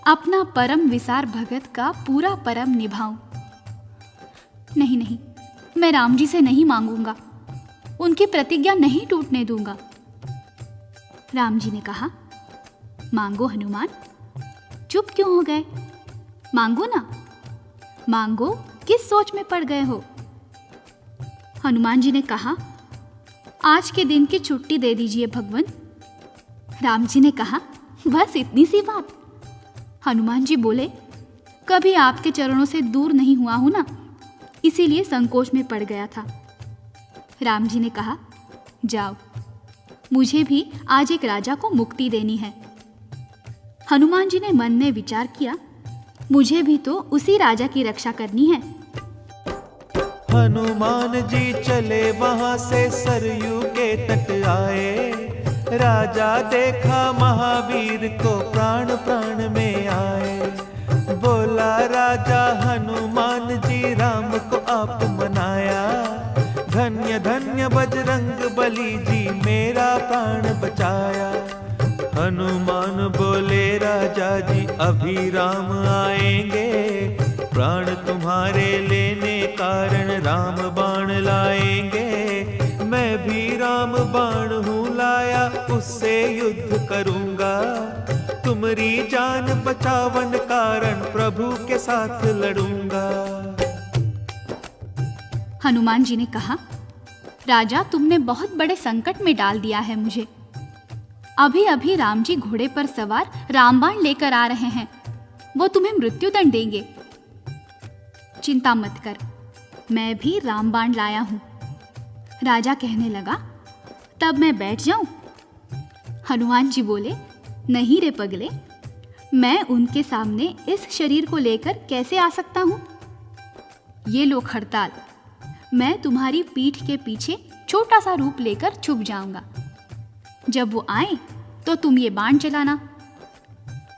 अपना परम विसार भगत का पूरा परम निभाऊं। नहीं नहीं, मैं राम जी से नहीं मांगूंगा, उनकी प्रतिज्ञा नहीं टूटने दूंगा। राम जी ने कहा, मांगो हनुमान, चुप क्यों हो गए? मांगो ना, मांगो, किस सोच में पड़ गए हो? हनुमान जी ने कहा, आज के दिन की छुट्टी दे दीजिए भगवान। राम जी ने कहा, बस इतनी सी बात? हनुमान जी बोले, कभी आपके चरणों से दूर नहीं हुआ हूं ना, इसीलिए संकोच में पड़ गया था। राम जी ने कहा, जाओ, मुझे भी आज एक राजा को मुक्ति देनी है। हनुमान जी ने मन में विचार किया, मुझे भी तो उसी राजा की रक्षा करनी है। हनुमान जी चले वहां से सरयू के तट आए। राजा देखा महावीर को प्राण प्राण में आए। बोला राजा हनुमान जी, राम को आप मनाया। धन्य धन्य बजरंग बली जी, मेरा प्राण बचाया। हनुमान बोले, राजा जी अभी राम आएंगे। प्राण तुम्हारे लेने कारण राम बाण लाएंगे। मैं भी राम बाण हूँ लाया, उससे युद्ध करूंगा। तुम्हारी जान बचावन कारण प्रभु के साथ लड़ूंगा। हनुमान जी ने कहा, राजा तुमने बहुत बड़े संकट में डाल दिया है मुझे। अभी अभी राम जी घोड़े पर सवार रामबाण लेकर आ रहे हैं, वो तुम्हें मृत्युदंड देंगे। चिंता मत कर, मैं भी रामबाण लाया हूं। राजा कहने लगा, तब मैं बैठ जाऊं? हनुमान जी बोले, नहीं रे पगले, मैं उनके सामने इस शरीर को लेकर कैसे आ सकता हूं? ये लो खड़ताल, मैं तुम्हारी पीठ के पीछे छोटा सा रूप लेकर छुप जाऊंगा। जब वो आए तो तुम ये बाण चलाना।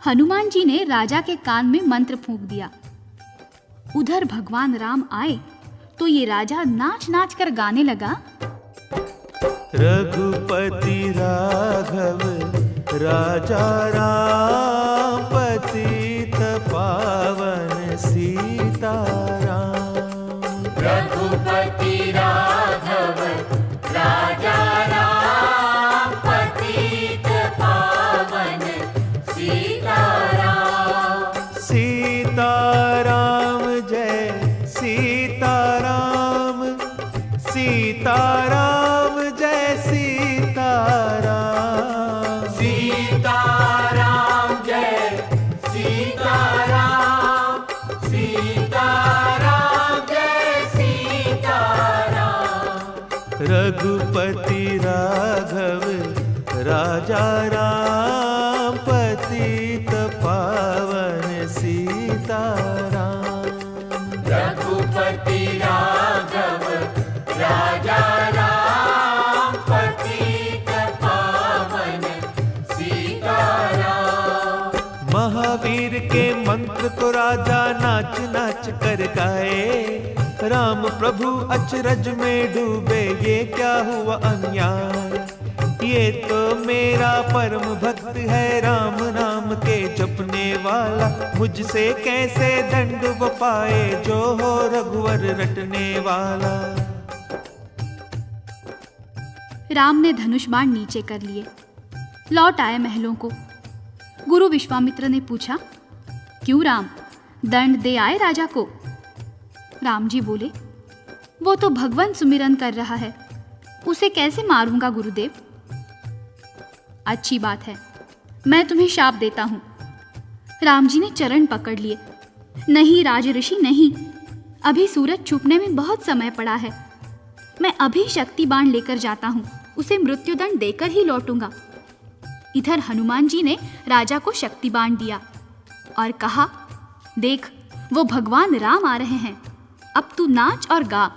हनुमान जी ने राजा के कान में मंत्र फूंक दिया। उधर भगवान राम आए तो ये राजा नाच नाच कर गाने लगा, रघुपति राघव राजा राम, पतित पावन सीताराम। रघुपति राघव राजा राम, पतित पावन सीताराम। सीताराम जय सीताराम, सीताराम जय सीताराम। सीताराम जय सीताराम, सीताराम जय सीताराम। रघुपति राघव राजा राम, पतित पावन सीताराम। रघुपति राघव राजा राम, पतित पावन सीताराम। महावीर के मंत्र को राजा नाच नाच कर गाए। राम प्रभु अचरज में डूबे, ये क्या हुआ अन्याय। ये तो मेरा परम भक्त है, राम नाम के जपने वाला। मुझसे कैसे दंड वो पाए, जो हो रघुवर रटने वाला। राम ने धनुष बाण नीचे कर लिए, लौट आए महलों को। गुरु विश्वामित्र ने पूछा, क्यों राम, दंड दे आए राजा को? राम जी बोले, वो तो भगवान सुमिरन कर रहा है, उसे कैसे मारूंगा गुरुदेव? अच्छी बात है, मैं तुम्हें शाप देता हूं। राम जी ने चरण पकड़ लिए। नहीं राज ऋषि नहीं, अभी सूरज छुपने में बहुत समय पड़ा है। मैं अभी शक्ति बाण लेकर जाता हूं, उसे मृत्युदंड देकर ही लौटूंगा। इधर हनुमान जी ने राजा को शक्ति बाण दिया और कहा, देख वो भगवान राम आ रहे हैं, अब तू नाच और गा।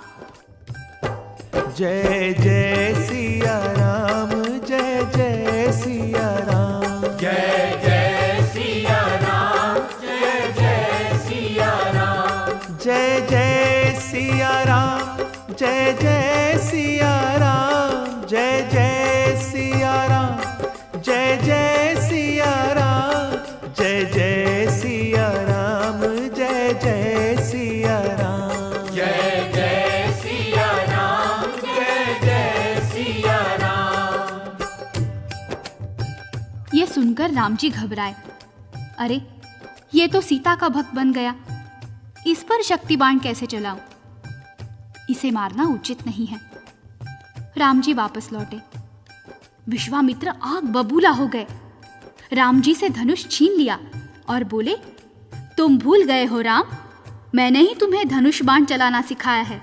जय जय सिया राम, जय जय सिया राम। जय जय सिया राम, जय जय सिया राम। जय जय सिया राम, जय जय सिया राम। जय जय सिया राम, जय जय सिया राम। जय जय सिया राम जी घबराए। अरे, ये तो सीता का भक्त बन गया, इस पर शक्ति बाण कैसे चलाऊं? इसे मारना उचित नहीं है। राम जी वापस लौटे। विश्वामित्र आग बबूला हो गए। राम जी से धनुष छीन लिया और बोले, तुम भूल गए हो राम, मैंने ही तुम्हें धनुष बाण चलाना सिखाया है।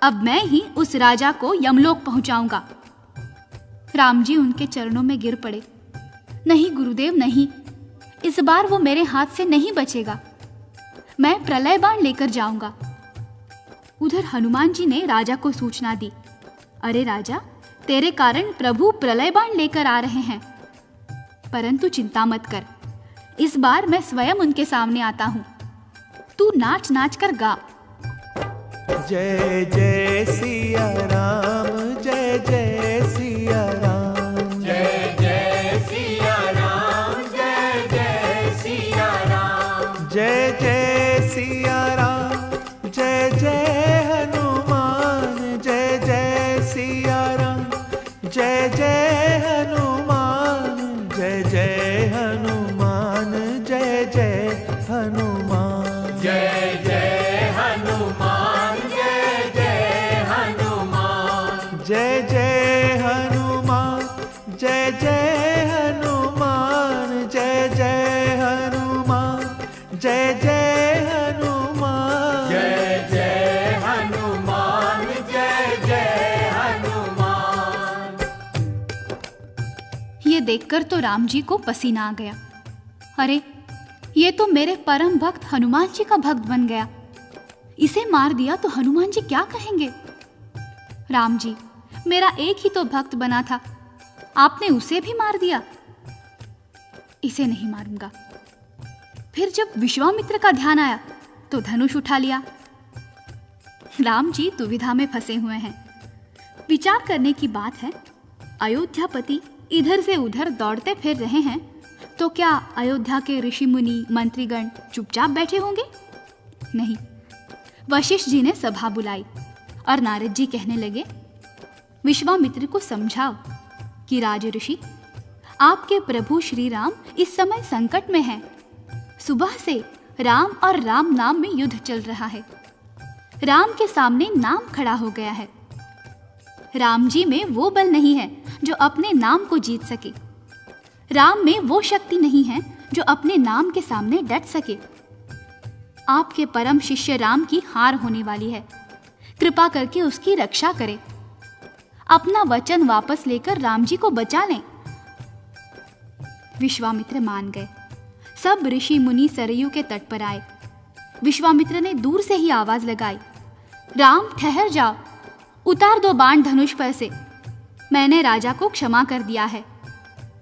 अब मैं ही उस राजा को यमलोक पहुंचाऊंगा। राम जी उनके चरणों में गिर पड़े। नहीं गुरुदेव, नहीं, इस बार वो मेरे हाथ से नहीं बचेगा। मैं प्रलय बाण लेकर जाऊंगा। उधर हनुमान जी ने राजा को सूचना दी, अरे राजा, तेरे कारण प्रभु प्रलय बाण लेकर आ रहे हैं। परंतु चिंता मत कर, इस बार मैं स्वयं उनके सामने आता हूं। तू नाच नाच कर गा। जय जय सिया राम, जय जय सिया राम, जय जय सिया राम, जय जय सिया राम, जय जय सिया राम, जय जय हनुमान, जय जय सिया राम, जय जय हनुमान, जय जय हनुमान, जय जय हनुमान, जय जय हनुमान, जय जय हनुमान, जय जय हनुमान, जय जय हनुमान, जय जय हनुमान, जय जय हनुमान, जय जय हनुमान, जय जय हनुमान। ये देखकर तो राम जी को पसीना आ गया। अरे, ये तो मेरे परम भक्त हनुमान जी का भक्त बन गया। इसे मार दिया तो हनुमान जी क्या कहेंगे? राम जी, मेरा एक ही तो भक्त बना था, आपने उसे भी मार दिया। इसे नहीं मारूंगा। फिर जब विश्वामित्र का ध्यान आया तो धनुष उठा लिया। राम जी दुविधा में फंसे हुए हैं। विचार करने की बात है, अयोध्यापति इधर से उधर दौड़ते फिर रहे हैं, तो क्या अयोध्या के ऋषि मुनि मंत्रीगण चुपचाप बैठे होंगे? नहीं। वशिष्ठ जी ने सभा बुलाई और नारद जी कहने लगे, विश्वामित्र को समझाओ कि राज ऋषि, आपके प्रभु श्री राम इस समय संकट में हैं। सुबह से राम और राम नाम में युद्ध चल रहा है। राम के सामने नाम खड़ा हो गया है। राम जी में वो बल नहीं है जो अपने नाम को जीत सके। राम में वो शक्ति नहीं है जो अपने नाम के सामने डट सके। आपके परम शिष्य राम की हार होने वाली है। कृपा करके उसकी रक्षा करें। अपना वचन वापस लेकर राम जी को बचा लें। विश्वामित्र मान गए। सब ऋषि मुनि सरयू के तट पर आए। विश्वामित्र ने दूर से ही आवाज लगाई, राम ठहर जाओ, उतार दो बाण धनुष पर से। मैंने राजा को क्षमा कर दिया है,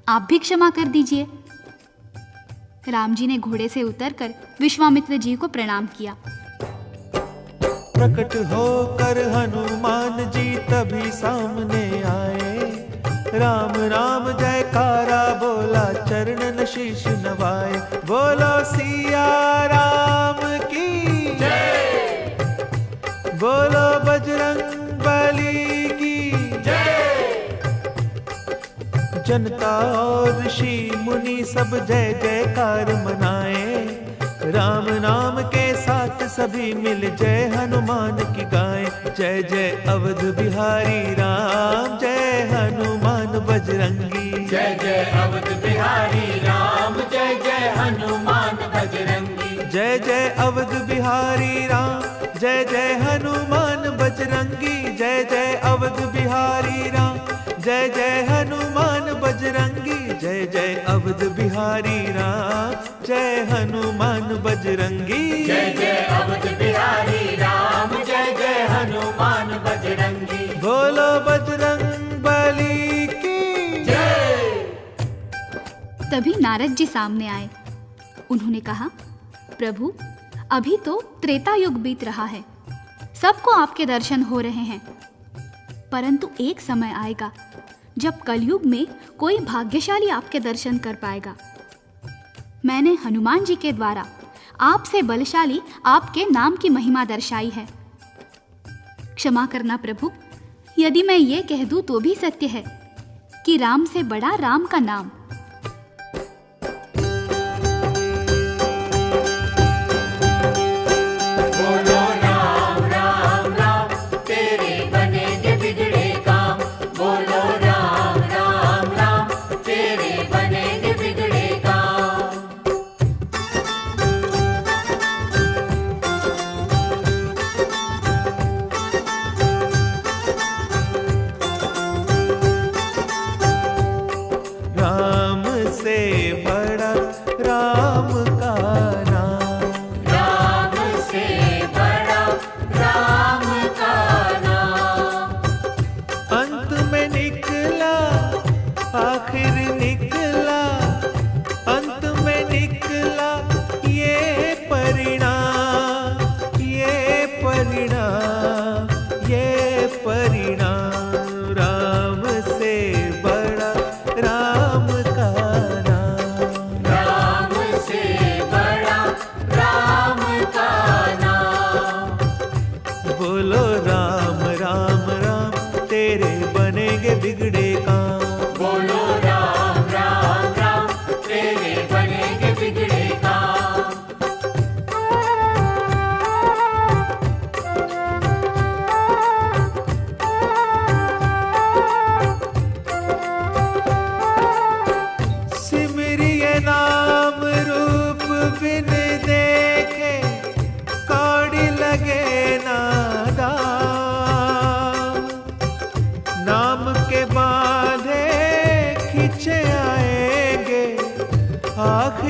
आप भी क्षमा कर दीजिए। राम जी ने घोड़े से उतरकर विश्वामित्र जी को प्रणाम किया। प्रकट होकर हनुमान जी तभी सामने आए। राम राम जयकारा बोला, चरणन शीश नवाए। बोलो सिया राम की जय, बोलो बजरंग बली की जय। जनता और ऋषि मुनि सब जय जयकार मनाए। राम नाम के साथ सभी मिल जय हनुमान की गाएं। जय जय अवध बिहारी राम, जय हनुमान बजरंगी। जय जय अवध बिहारी राम, जय जय हनुमान बजरंगी। जय जय अवध बिहारी राम, जय जय हनुमान बजरंगी। जय जय अवध बिहारी राम, जय जय हनुमान बजरंगी। जय जय अवध बिहारी राम, जय हनुमान बजरंगी। जय जय अवध बिहारी राम, जय जय हनुमान बजरंगी। बोलो बजरंग बली की जय। तभी नारद जी सामने आए। उन्होंने कहा, प्रभु, अभी तो त्रेता युग बीत रहा है, सबको आपके दर्शन हो रहे हैं, परंतु एक समय आएगा जब कलयुग में कोई भाग्यशाली आपके दर्शन कर पाएगा। मैंने हनुमान जी के द्वारा आपसे बलशाली आपके नाम की महिमा दर्शाई है। क्षमा करना प्रभु, यदि मैं ये कह दूं तो भी सत्य है कि राम से बड़ा राम का नाम।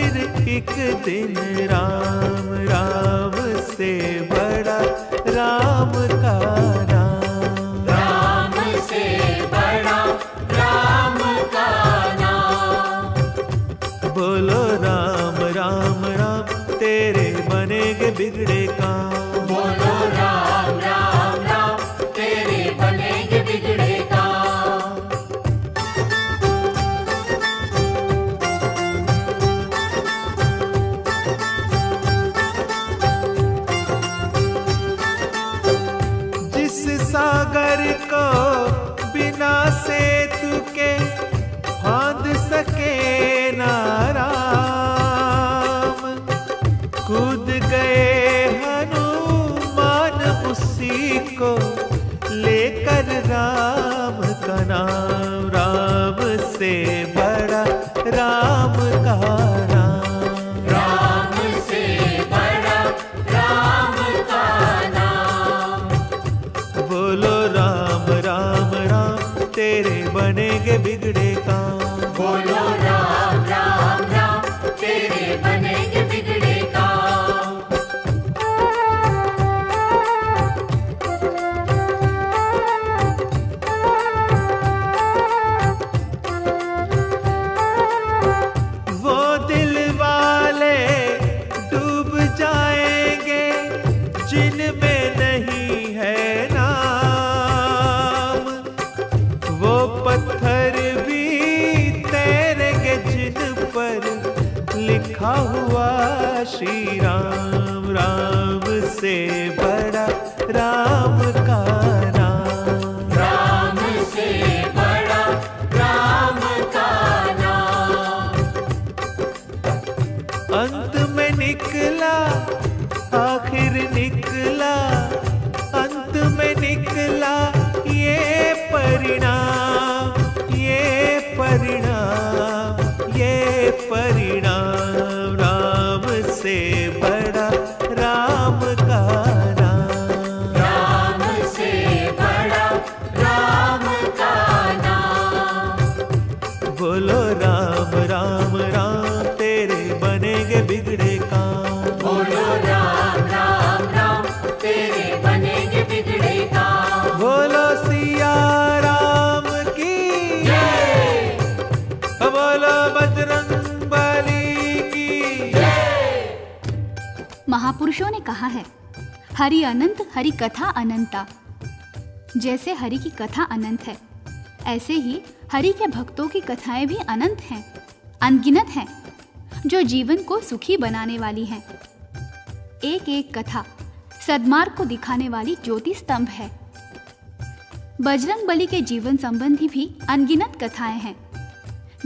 फिर एक दिन राम राम से बड़ा राम का नाम, राम से बड़ा राम का नाम। बोलो राम राम राम तेरे बनेगे बिगड़े काम, बोलो राम राम राम तेरे बनेंगे बिगड़े काम। जिस सागर को बिना सेतु के फांद सके ना राम, कूद गए हनुमान उसी को लेकर राम का नाम, राम से बड़ा राम का नाम, राम से बड़ा राम का नाम। बोलो राम राम राम तेरे बनेगे बिगड़े काम, बोलो राम राम राम तेरे बनेंगे बिगड़े काम। वो दिल वाले डूब जाएंगे जिनमें नहीं है नाम, वो पत्थर भी तैरेंगे जिन पर लिखा हुआ श्री राम, राम से बड़ा राम का नाम, राम से बड़ा राम का नाम। अंत में निकला आखिर निकला, अंत में निकला ये परिणाम, ये परिणाम, ये परिणाम, राम से बड़ा राम का नाम, राम से बड़ा राम का नाम। बोलो राम राम राम तेरे बनेगे बिगड़े काम, बोलो राम राम राम तेरे बनेंगे बिगड़े काम। बोलो सिया राम की जय बोलो बजरंग बली की। महापुरुषों ने कहा है, हरि अनंत हरि कथा अनंता। जैसे हरि की कथा अनंत है, ऐसे ही हरि के भक्तों की कथाएं भी अनंत हैं, अनगिनत हैं, जो जीवन को सुखी बनाने वाली हैं। एक एक कथा सद्मार्ग को दिखाने वाली ज्योति स्तंभ है। बजरंग बली के जीवन संबंधी भी अनगिनत कथाएं हैं,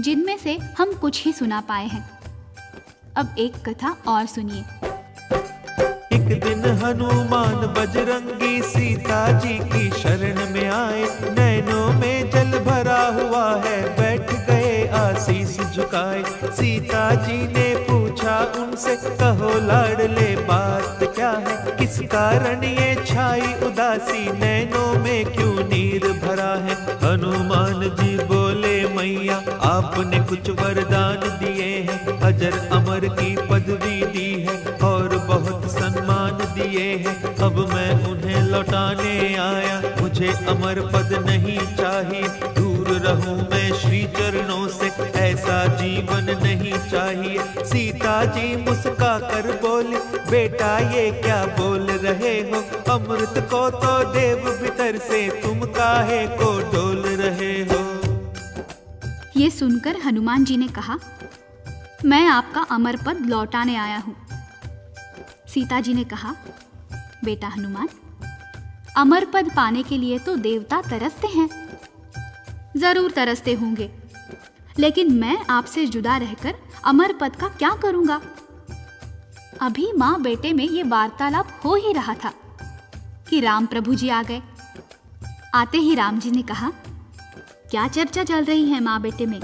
जिनमें से हम कुछ ही सुना पाए हैं। अब एक कथा और सुनिए। एक दिन हनुमान बजरंगी सीता जी की शरण में आए, नैनों में जल भरा हुआ है, बैठ गए आशीष झुकाए। सीता जी ने पूछा उनसे, कहो लाडले बात क्या है, किस कारण ये छाई उदासी, नैनों में क्यों नीर भरा है। हनुमान जी बोले, मैया आपने कुछ वरदान दिए हैं, अजर अमर की पदवी दी है और बहुत सम्मान दिए हैं, अब मैं उन्हें लौटाने आया। मुझे अमर पद नहीं चाहिए, दूर रहूं मैं श्री चरणों से, ऐसा जीवन नहीं चाहिए। सीता जी मुस्का कर बोले, बेटा ये क्या बोल रहे हो, अमृत को तो देव भीतर से तुम काहे को डोल रहे हो। ये सुनकर हनुमान जी ने कहा, मैं आपका अमर पद लौटाने आया हूँ। सीता जी ने कहा, बेटा हनुमान, अमर पद पाने के लिए तो देवता तरसते हैं, जरूर तरसते होंगे, लेकिन मैं आपसे जुदा रहकर अमर पद का क्या करूंगा। अभी माँ बेटे में ये वार्तालाप हो ही रहा था कि राम प्रभु जी आ गए। आते ही राम जी ने कहा, क्या चर्चा चल रही है माँ बेटे में।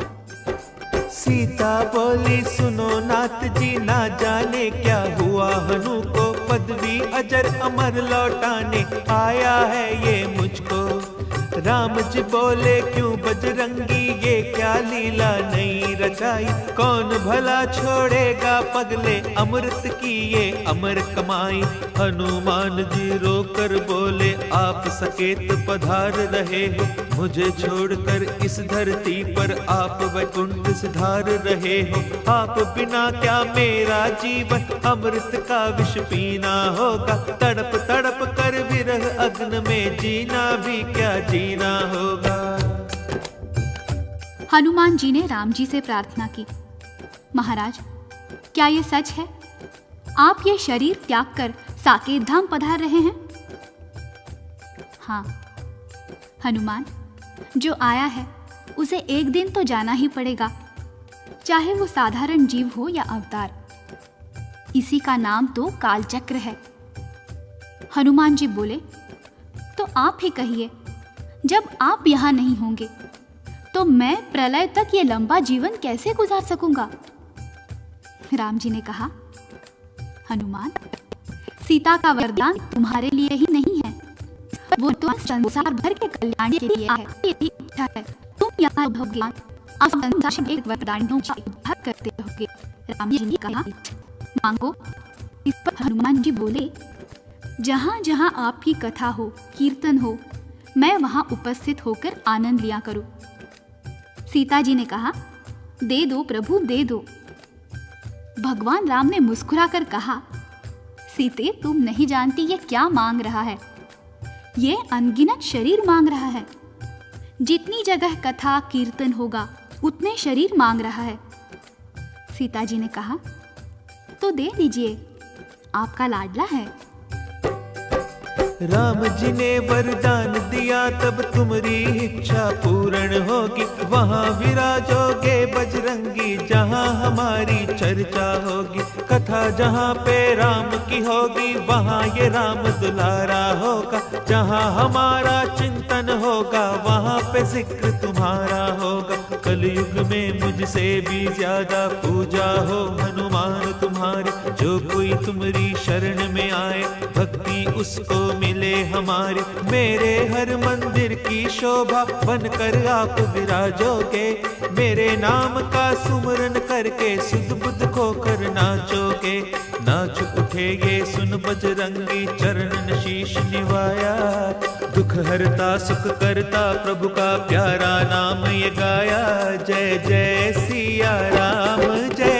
सीता बोली, सुनो नाथ जी, ना जाने क्या हुआ हनु को, पदवी अजर अमर लौटाने आया है ये मुझको। राम जी बोले क्यों बजरंगी ये क्या लीला नई रचाई, कौन भला छोड़ेगा पगले अमृत की ये अमर कमाई। हनुमान जी रोकर बोले आप सकेत पधार रहे हो, मुझे छोड़कर इस धरती पर आप वैकुंठ सिधार रहे हो। आप बिना क्या मेरा जीवन अमृत का विष पीना होगा, तड़प तड़प कर विरह अग्न में जीना भी क्या जीना होगा। हनुमान जी ने राम जी से प्रार्थना की, महाराज क्या ये सच है, आप ये शरीर त्याग कर साकेत धाम पधार रहे हैं? हाँ हनुमान, जो आया है उसे एक दिन तो जाना ही पड़ेगा, चाहे वो साधारण जीव हो या अवतार। इसी का नाम तो कालचक्र है। हनुमान जी बोले, तो आप ही कहिए, जब आप यहां नहीं होंगे तो मैं प्रलय तक ये लंबा जीवन कैसे गुजार सकूंगा? राम जी ने कहा, हनुमान, सीता का वरदान तुम्हारे लिए ही नहीं है, वो तो संसार भर के कल्याण के लिए है। यही इच्छा है तुम यहाँ रहोगे, अब संसार के वरदानों का उद्धार करते रहोगे। राम जी ने कहा, मांगो। इस पर हनुमान जी बोले, जहाँ जहाँ आपकी कथा हो, कीर्तन हो, मैं वहाँ उपस्थित होकर आनंद लिया करूँ। सीता जी ने कहा, दे दो प्रभु दे दो। भगवान राम ने मुस्कुराकर कहा, सीते तुम नहीं जानती ये क्या मांग रहा है, ये अनगिनत शरीर मांग रहा है। जितनी जगह कथा कीर्तन होगा उतने शरीर मांग रहा है। सीता जी ने कहा, तो दे दीजिए, आपका लाडला है। राम जी ने वरदान दिया तब तुम्हारी इच्छा पूर्ण होगी, वहाँ विराजोगे बजरंगी जहाँ हमारी चर्चा होगी। कथा जहाँ पे राम की होगी वहाँ ये राम दुलारा होगा, जहाँ हमारा चिंतन होगा वहाँ पे जिक्र तुम्हारा होगा। कलयुग में मुझसे भी ज्यादा पूजा हो हनुमान तुम्हारी, जो कोई तुम्हारी शरण में आए भक्ति उसको मिले हमारी। मेरे हर मंदिर की शोभा बनकर आप विराजोगे, मेरे नाम का सुमरन करके सुध बुध खोकर नाचोगे। नाच उठे ये सुन बजरंगी चरणन शीश निवाया, दुख हरता सुख करता प्रभु का प्यारा नाम ये गाया। जय जय सिया राम जय